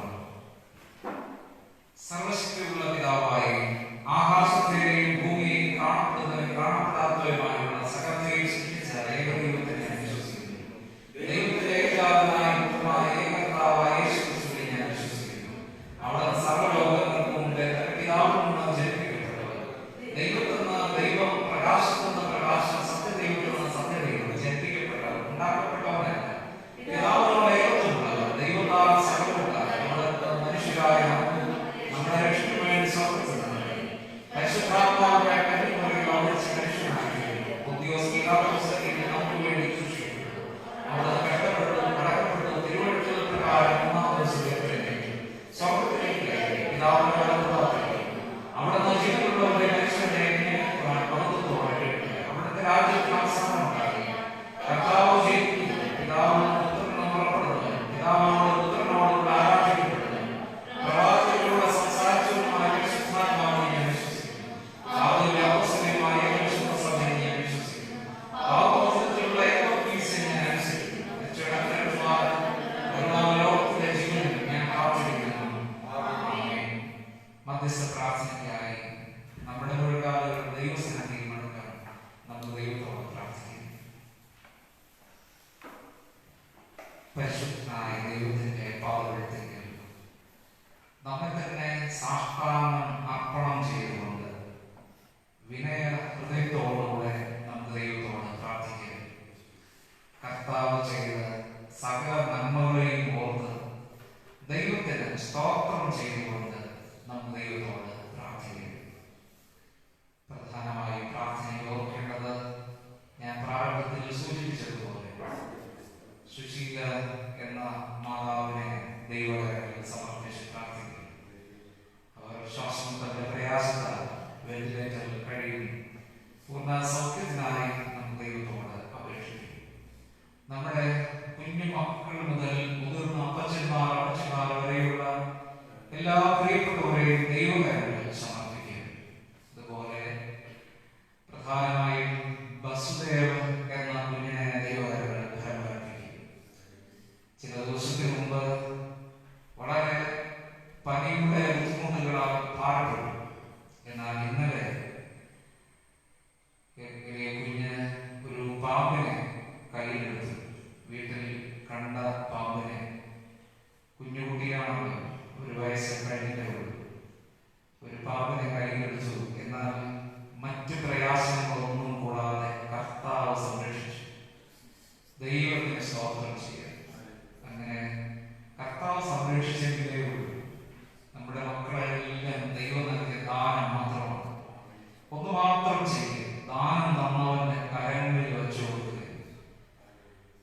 സർവശക്തിയുള്ള പിതാവായി ആകാശത്തെയും ഭൂമിയെയും കാണപ്പെടുന്നവയും കാണപ്പെടാത്തവയുമായുള്ള സകലത്തെയും സൃഷ്ടിച്ച ഏകദൈവത്തെ ഞാൻ വിശ്വസിക്കുന്നു. ദൈവത്തിന്റെ ഏകജാതനായ പുത്രനായ ഏകകർത്താവായ യേശുക്രിസ്തുവിനെ ഞാൻ വിശ്വസിക്കുന്നു. അവിടുന്ന് സർവ്വലോകങ്ങൾക്കും മുമ്പേ തന്റെ പിതാവിൽ നിന്ന് ജനിപ്പിക്കപ്പെട്ടവർ, ദൈവത്തിൽ നിന്ന് ദൈവം, പ്രകാശത്തിൽ നിന്ന് പ്രകാശം, സത്യദൈവത്തിൽ നിന്ന് സത്യദൈവം, ജനിപ്പിക്കപ്പെട്ടവർ, ഉണ്ടാക്കപ്പെട്ടവരല്ല, പിതാവിനോട് ഏകത്വമുള്ളവർ, ദൈവത്താൽ സകലമുണ്ടായി, അവിടുന്ന് മനുഷ്യരായ നമ്മുടെ രക്ഷയ്ക്ക് വേണ്ടി സമർപ്പിക്കുന്നവർ, പരിശുദ്ധാത്മാവിന്റെ കന്യകമറിയത്തിൽ അവതരിച്ച് മനുഷ്യനായി പൊന്തിയോസ് പീലാത്തോസിൽ നമുക്ക് വേണ്ടി സൃഷ്ടിക്കപ്പെട്ടു. അവിടുന്ന് കഷ്ടപ്പെട്ടു, അടക്കപ്പെട്ടു, തിരുവെഴുത്തുകൾ പ്രകാരം 3-ാം ദിവസം ഉയർത്തെഴുന്നേറ്റു, സ്വർഗ്ഗത്തിലേക്ക് കയറി, പിതാവിന്റെ വലത്തുഭാഗത്തേക്ക്. അവിടുന്ന് ജീവനുള്ളവരെ മനുഷ്യരെ മഹത്വത്തോടെ കേൾക്കുക. അവിടുത്തെ രാജ്യത്തിന് അവസാനമുണ്ടായി. കർത്താവ് ജയിക്കുന്നു. പിതാവിന് പുത്രനും പുറപ്പെടുന്നു. പിതാവിനോട് പുത്രനോടുള്ള ആരാധിക്കപ്പെടുന്നു. പ്രവാചകരോട് സംസാരിച്ചവരുമായ പരിശുദ്ധാത്മാവിനെ ഞാൻ വിശ്വസിക്കുന്നു. സാധുവിന്റെ അപ്പോസ്തലന്മാരെ പരിശുദ്ധ സഭയെ ഞാൻ വിശ്വസിക്കുന്നു. പാപമോചനത്തിലുള്ള ഏകോപീസിനെ ഞാൻ അനുസരിക്കുന്നു. ലോകത്തിലെ ജീവനിൽ ഞാൻ കാത്തിരിക്കുന്നു. ആമേൻ. മധ്യസ്ഥ പ്രാർത്ഥനയ്ക്കായി നമ്മുടെ മുഴുകാലുകൾ ദൈവസന്നിധിയിൽ മടക്കാം. നമുക്ക് ദൈവത്തോട് പ്രാർത്ഥിക്കാം. പരിശുദ്ധനായ ദൈവത്തിന്റെ പാദപീഠത്തിൽ നമ്മെ തന്നെ സാഷ്ടാംഗം അർപ്പണം ചെയ്തുകൊണ്ട് വിനയ ഹൃദയത്തോടുകൂടെ നമുക്ക് ദൈവത്തോട് പ്രാർത്ഥിക്കാം. കർത്താവ് ചെയ്ത സകല നന്മകളെയും ഓർത്ത് ദൈവത്തിന് സ്തോത്രം ചെയ്തുകൊണ്ട് നമുക്ക് ദൈവത്തോട് പ്രാർത്ഥിക്കാം. പ്രധാനമായും പ്രാർത്ഥനയിൽ ഓർക്കേണ്ടത് ഞാൻ പ്രാരംഭത്തിൽ സൂചിപ്പിച്ചതുപോലെ സുശീല എന്ന മാതാവിനെ ദൈവകരങ്ങളിൽ സമർപ്പിച്ച് പ്രാർത്ഥിക്കും. അവർ ശ്വാസമുട്ടലിന്റെ പ്രയാസത്താൽ വെന്റിലേറ്ററിൽ കഴിയും. പൂർണ്ണ സൗഖ്യത്തിനായി നമുക്ക് ദൈവത്തോട് അപേക്ഷിക്കും. നമ്മുടെ കുഞ്ഞു മക്കൾ മുതൽ മുതിർന്ന അപ്പച്ചന്മാർ, അപ്പച്ചന്മാർ വരെയുള്ള എല്ലാ പ്രിയപ്പെട്ടവരെയും ദൈവകരങ്ങളിൽ സമർപ്പിക്കും. അതുപോലെ പ്രധാനമായും വസുദേവ് എന്ന കുഞ്ഞിനെ ദൈവകരങ്ങളിൽ ഫലമർപ്പിക്കും. ചില ദിവസത്തിന് മുമ്പ് വളരെ പനിയുടെ ബുദ്ധിമുട്ടുകളാൽ ഭാരപ്പെട്ടു. എന്നാൽ ഇന്നലെ കുഞ്ഞ് ഒരു പാമ്പിനെ കയ്യിലെടുത്തു. വീട്ടിൽ കണ്ട പാമ്പിനെ, കുഞ്ഞുകുട്ടിയാണല്ലോ, 1 വയസ്സ് കഴിഞ്ഞിട്ടേ ഉള്ളൂ, ഒരു പാമ്പിനെ കയ്യിലെടുത്തു. എന്നാൽ മറ്റു പ്രയാസങ്ങളൊന്നും കൂടാതെ കർത്താവ് സംരക്ഷിച്ചു. ദൈവത്തിന് സ്തോത്രം ചെയ്യാൻ. അങ്ങനെ കർത്താവ് സംരക്ഷിച്ചെങ്കിലേ ഉള്ളൂ. നമ്മുടെ മക്കളെല്ലാം ദൈവം നൽകിയ ദാനം മാത്രമാണ്. ഒന്ന് മാത്രം ചെയ്യുക, ദാനം തന്നവന്റെ കരങ്ങളിൽ വെച്ചു കൊടുക്കുക,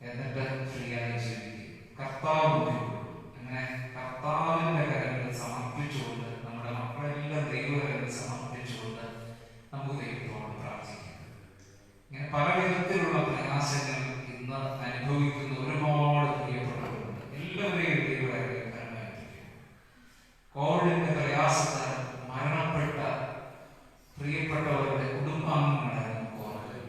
എന്നിട്ട് ഫ്രീ ആയി ജീവിക്കുക. കർത്താവ് ബുദ്ധിമുട്ടുള്ളൂ. അങ്ങനെ കർത്താവിന്റെ കരങ്ങളിൽ സമർപ്പിച്ചുകൊണ്ട്, നമ്മുടെ മക്കളെല്ലാം ദൈവകരങ്ങളിൽ സമർപ്പിച്ചുകൊണ്ട് നമുക്ക് ദൈവത്തോട് പ്രാർത്ഥിക്കാം. ഇങ്ങനെ പല വിധത്തിലുള്ള പ്രയാസങ്ങൾ ഇന്ന് അനുഭവിക്കുന്ന ഒരുപാട് പ്രിയപ്പെട്ടവരുണ്ട്. എല്ലാവരെയും ദൈവകരങ്ങളിൽ കരമേൽപ്പിക്കും. കോവിഡിന്റെ പ്രയാസത്താൽ മരണപ്പെട്ട പ്രിയപ്പെട്ടവരുടെ കുടുംബാംഗങ്ങളെ നമുക്ക് ഓർക്കാം.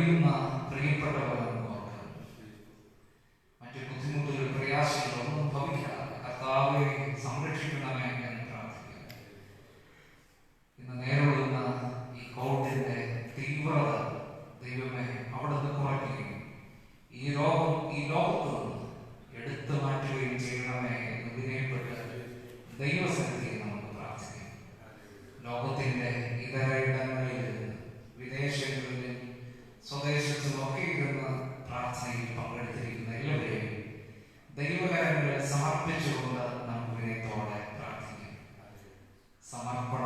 കഴിയുന്ന പ്രിയപ്പെട്ടവരെന്ന് ഓർക്കുക. മറ്റു ബുദ്ധിമുട്ടുകൾ, പ്രയാസങ്ങളൊന്നും ഭവിക്കാതെ കർത്താവെ സംരക്ഷിക്കണമേ എന്ന് പ്രാർത്ഥിക്കുക. ഇന്ന് നേരിടുന്ന ഈ കോവിഡിന്റെ തീവ്രത ദൈവമേ അവിടുന്ന് കുറയ്ക്കുകയും ഈ രോഗം ഈ ലോകത്ത് നിന്ന് എടുത്തു മാറ്റുകയും ചെയ്യണമേ എന്ന് വിനയപ്പെട്ട് ദൈവസന്നിധിയെ നമുക്ക് പ്രാർത്ഥിക്കാം. ലോകത്തിന്റെ ഇതര ഇടങ്ങളിൽ വിദേശങ്ങളിലും സ്വദേശത്തുമൊക്കെ ഇരുന്ന് പ്രാർത്ഥനയിൽ പങ്കെടുത്തിരിക്കുന്ന എല്ലാവരെയും ദൈവകരങ്ങളിൽ സമർപ്പിച്ചുകൊണ്ട് നമുക്ക് വിനയത്തോടെ പ്രാർത്ഥിക്കാം. സമർപ്പണ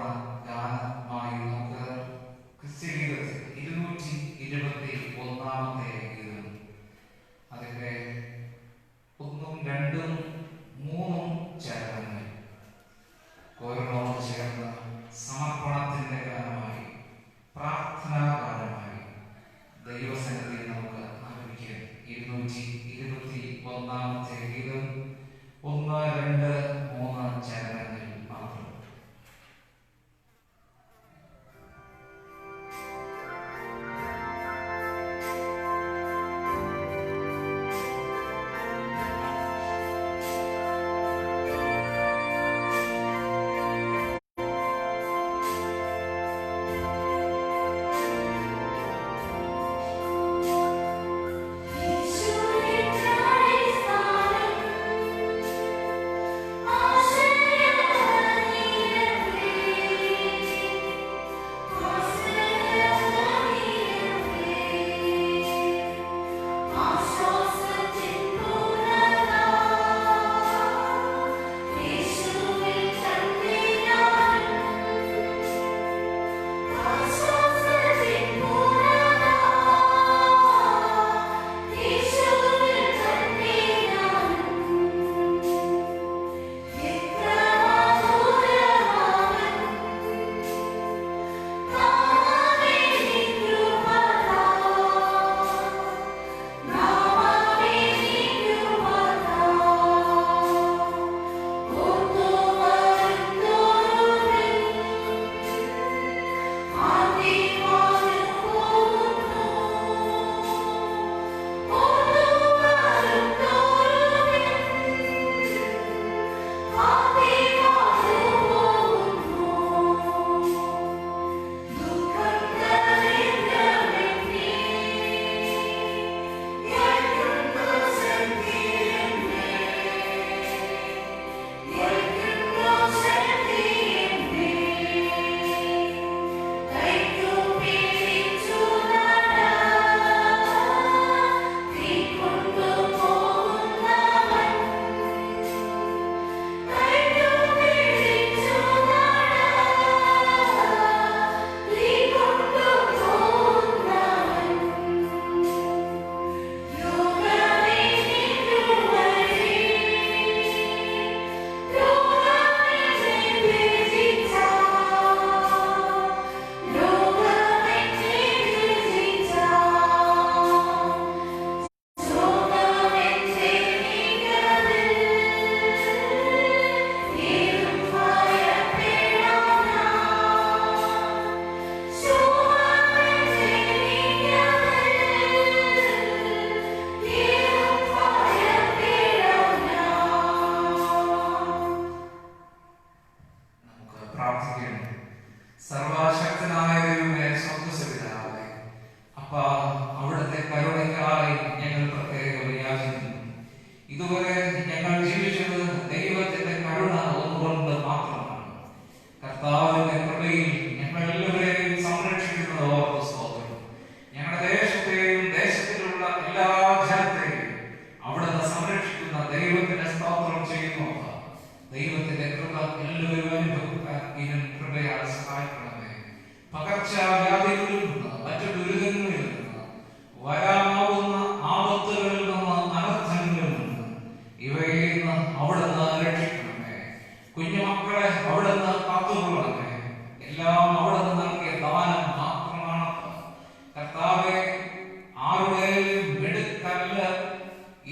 ഗാനമായി നമുക്ക് ക്രിസ്ത്യ ഗീതത്തിൽ 221 ഗീതം, അതിന്റെ 1, 2, 3 ചരണങ്ങൾ കോരോട് ചേർന്ന് സമർപ്പണത്തിന്റെ ഗാനമായി, പ്രാർത്ഥനാ ഗാനമായി ദൈവസന്നിധിയിൽ നമുക്ക് ആരംഭിക്കാം. 221 ഗീതം 1, 2, 3 ചരണങ്ങൾ മാത്രം. സർവശക്തനായ ദൈവമേ, സ്വർഗ്ഗസ്ഥനായ അപ്പാ, അവിടുത്തെ കരുണയ്ക്കായി ഞങ്ങൾ പ്രത്യേകം യാചിക്കുന്നു. ഇതുവരെ ഞങ്ങൾ ജീവിച്ചത് ദൈവത്തിന്റെ കരുണ ഒന്നുകൊണ്ട് മാത്രമാണ്. കർത്താവിന്റെ കൃപയിൽ ഞങ്ങൾ എല്ലാവരെയും സംരക്ഷിക്കുന്നത് ഓർത്ത് സ്തോത്രം. ഞങ്ങളുടെ ദേശത്തെയും ദേശത്തിലുള്ള എല്ലാ ജനത്തെയും അവിടുന്ന് സംരക്ഷിക്കുന്ന ദൈവത്തിന്റെ സ്തോത്രം ചെയ്യുന്നു. ദൈവത്തിന്റെ കൃപ എല്ലാവരും അനുഭവിക്കാൻ ഇതിനും കൃപയാൽ സഹായിക്കണമേ. പകർച്ചവ്യാധികളിൽ നിന്ന്, മറ്റു ദുരിതങ്ങളിൽ നിന്ന്, വരാമാവുന്ന ആപത്തുകളിൽ നിന്ന്, അനർത്ഥങ്ങളിൽ നിന്ന് ഇവയിൽ നിന്ന് അവിടുന്ന് രക്ഷിക്കണമേ. കുഞ്ഞുമക്കളെ അവിടുന്ന് കാത്തുകൊള്ളണമേ. എല്ലാം അവിടുന്ന് നൽകിയ ദാനം മാത്രമാണ്. കർത്താവെ, ആരുടെയും എടുക്കല്ല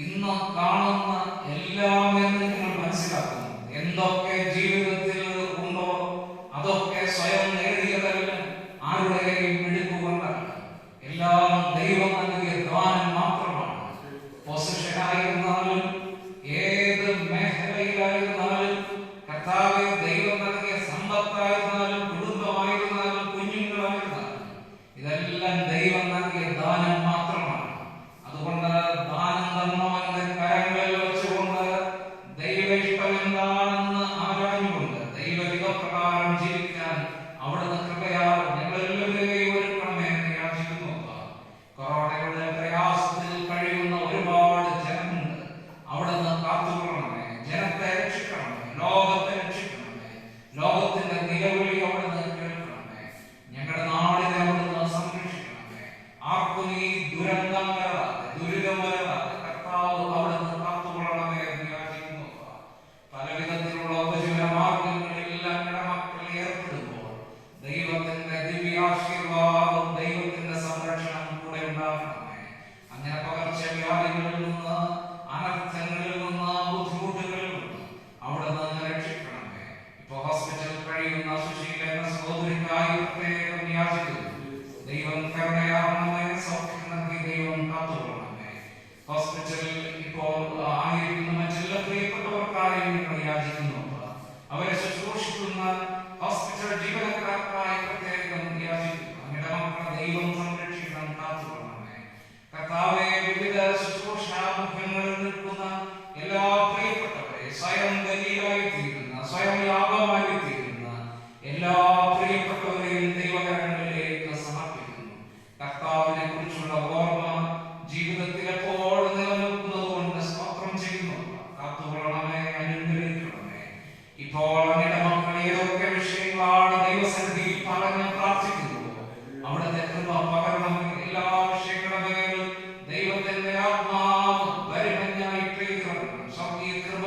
ഇന്ന് കാണുന്ന എല്ലാം എന്ന് നിങ്ങൾ മനസ്സിലാക്കുന്നു. എന്തൊക്കെ ജീവിതത്തിൽ ഉണ്ടോ അതൊക്കെ സ്വയം നേടിയതല്ല, ആരുടെയും എടുക്കുകൊണ്ടല്ല. എല്ലാം ദൈവം സ്വർഗീയ കൃപ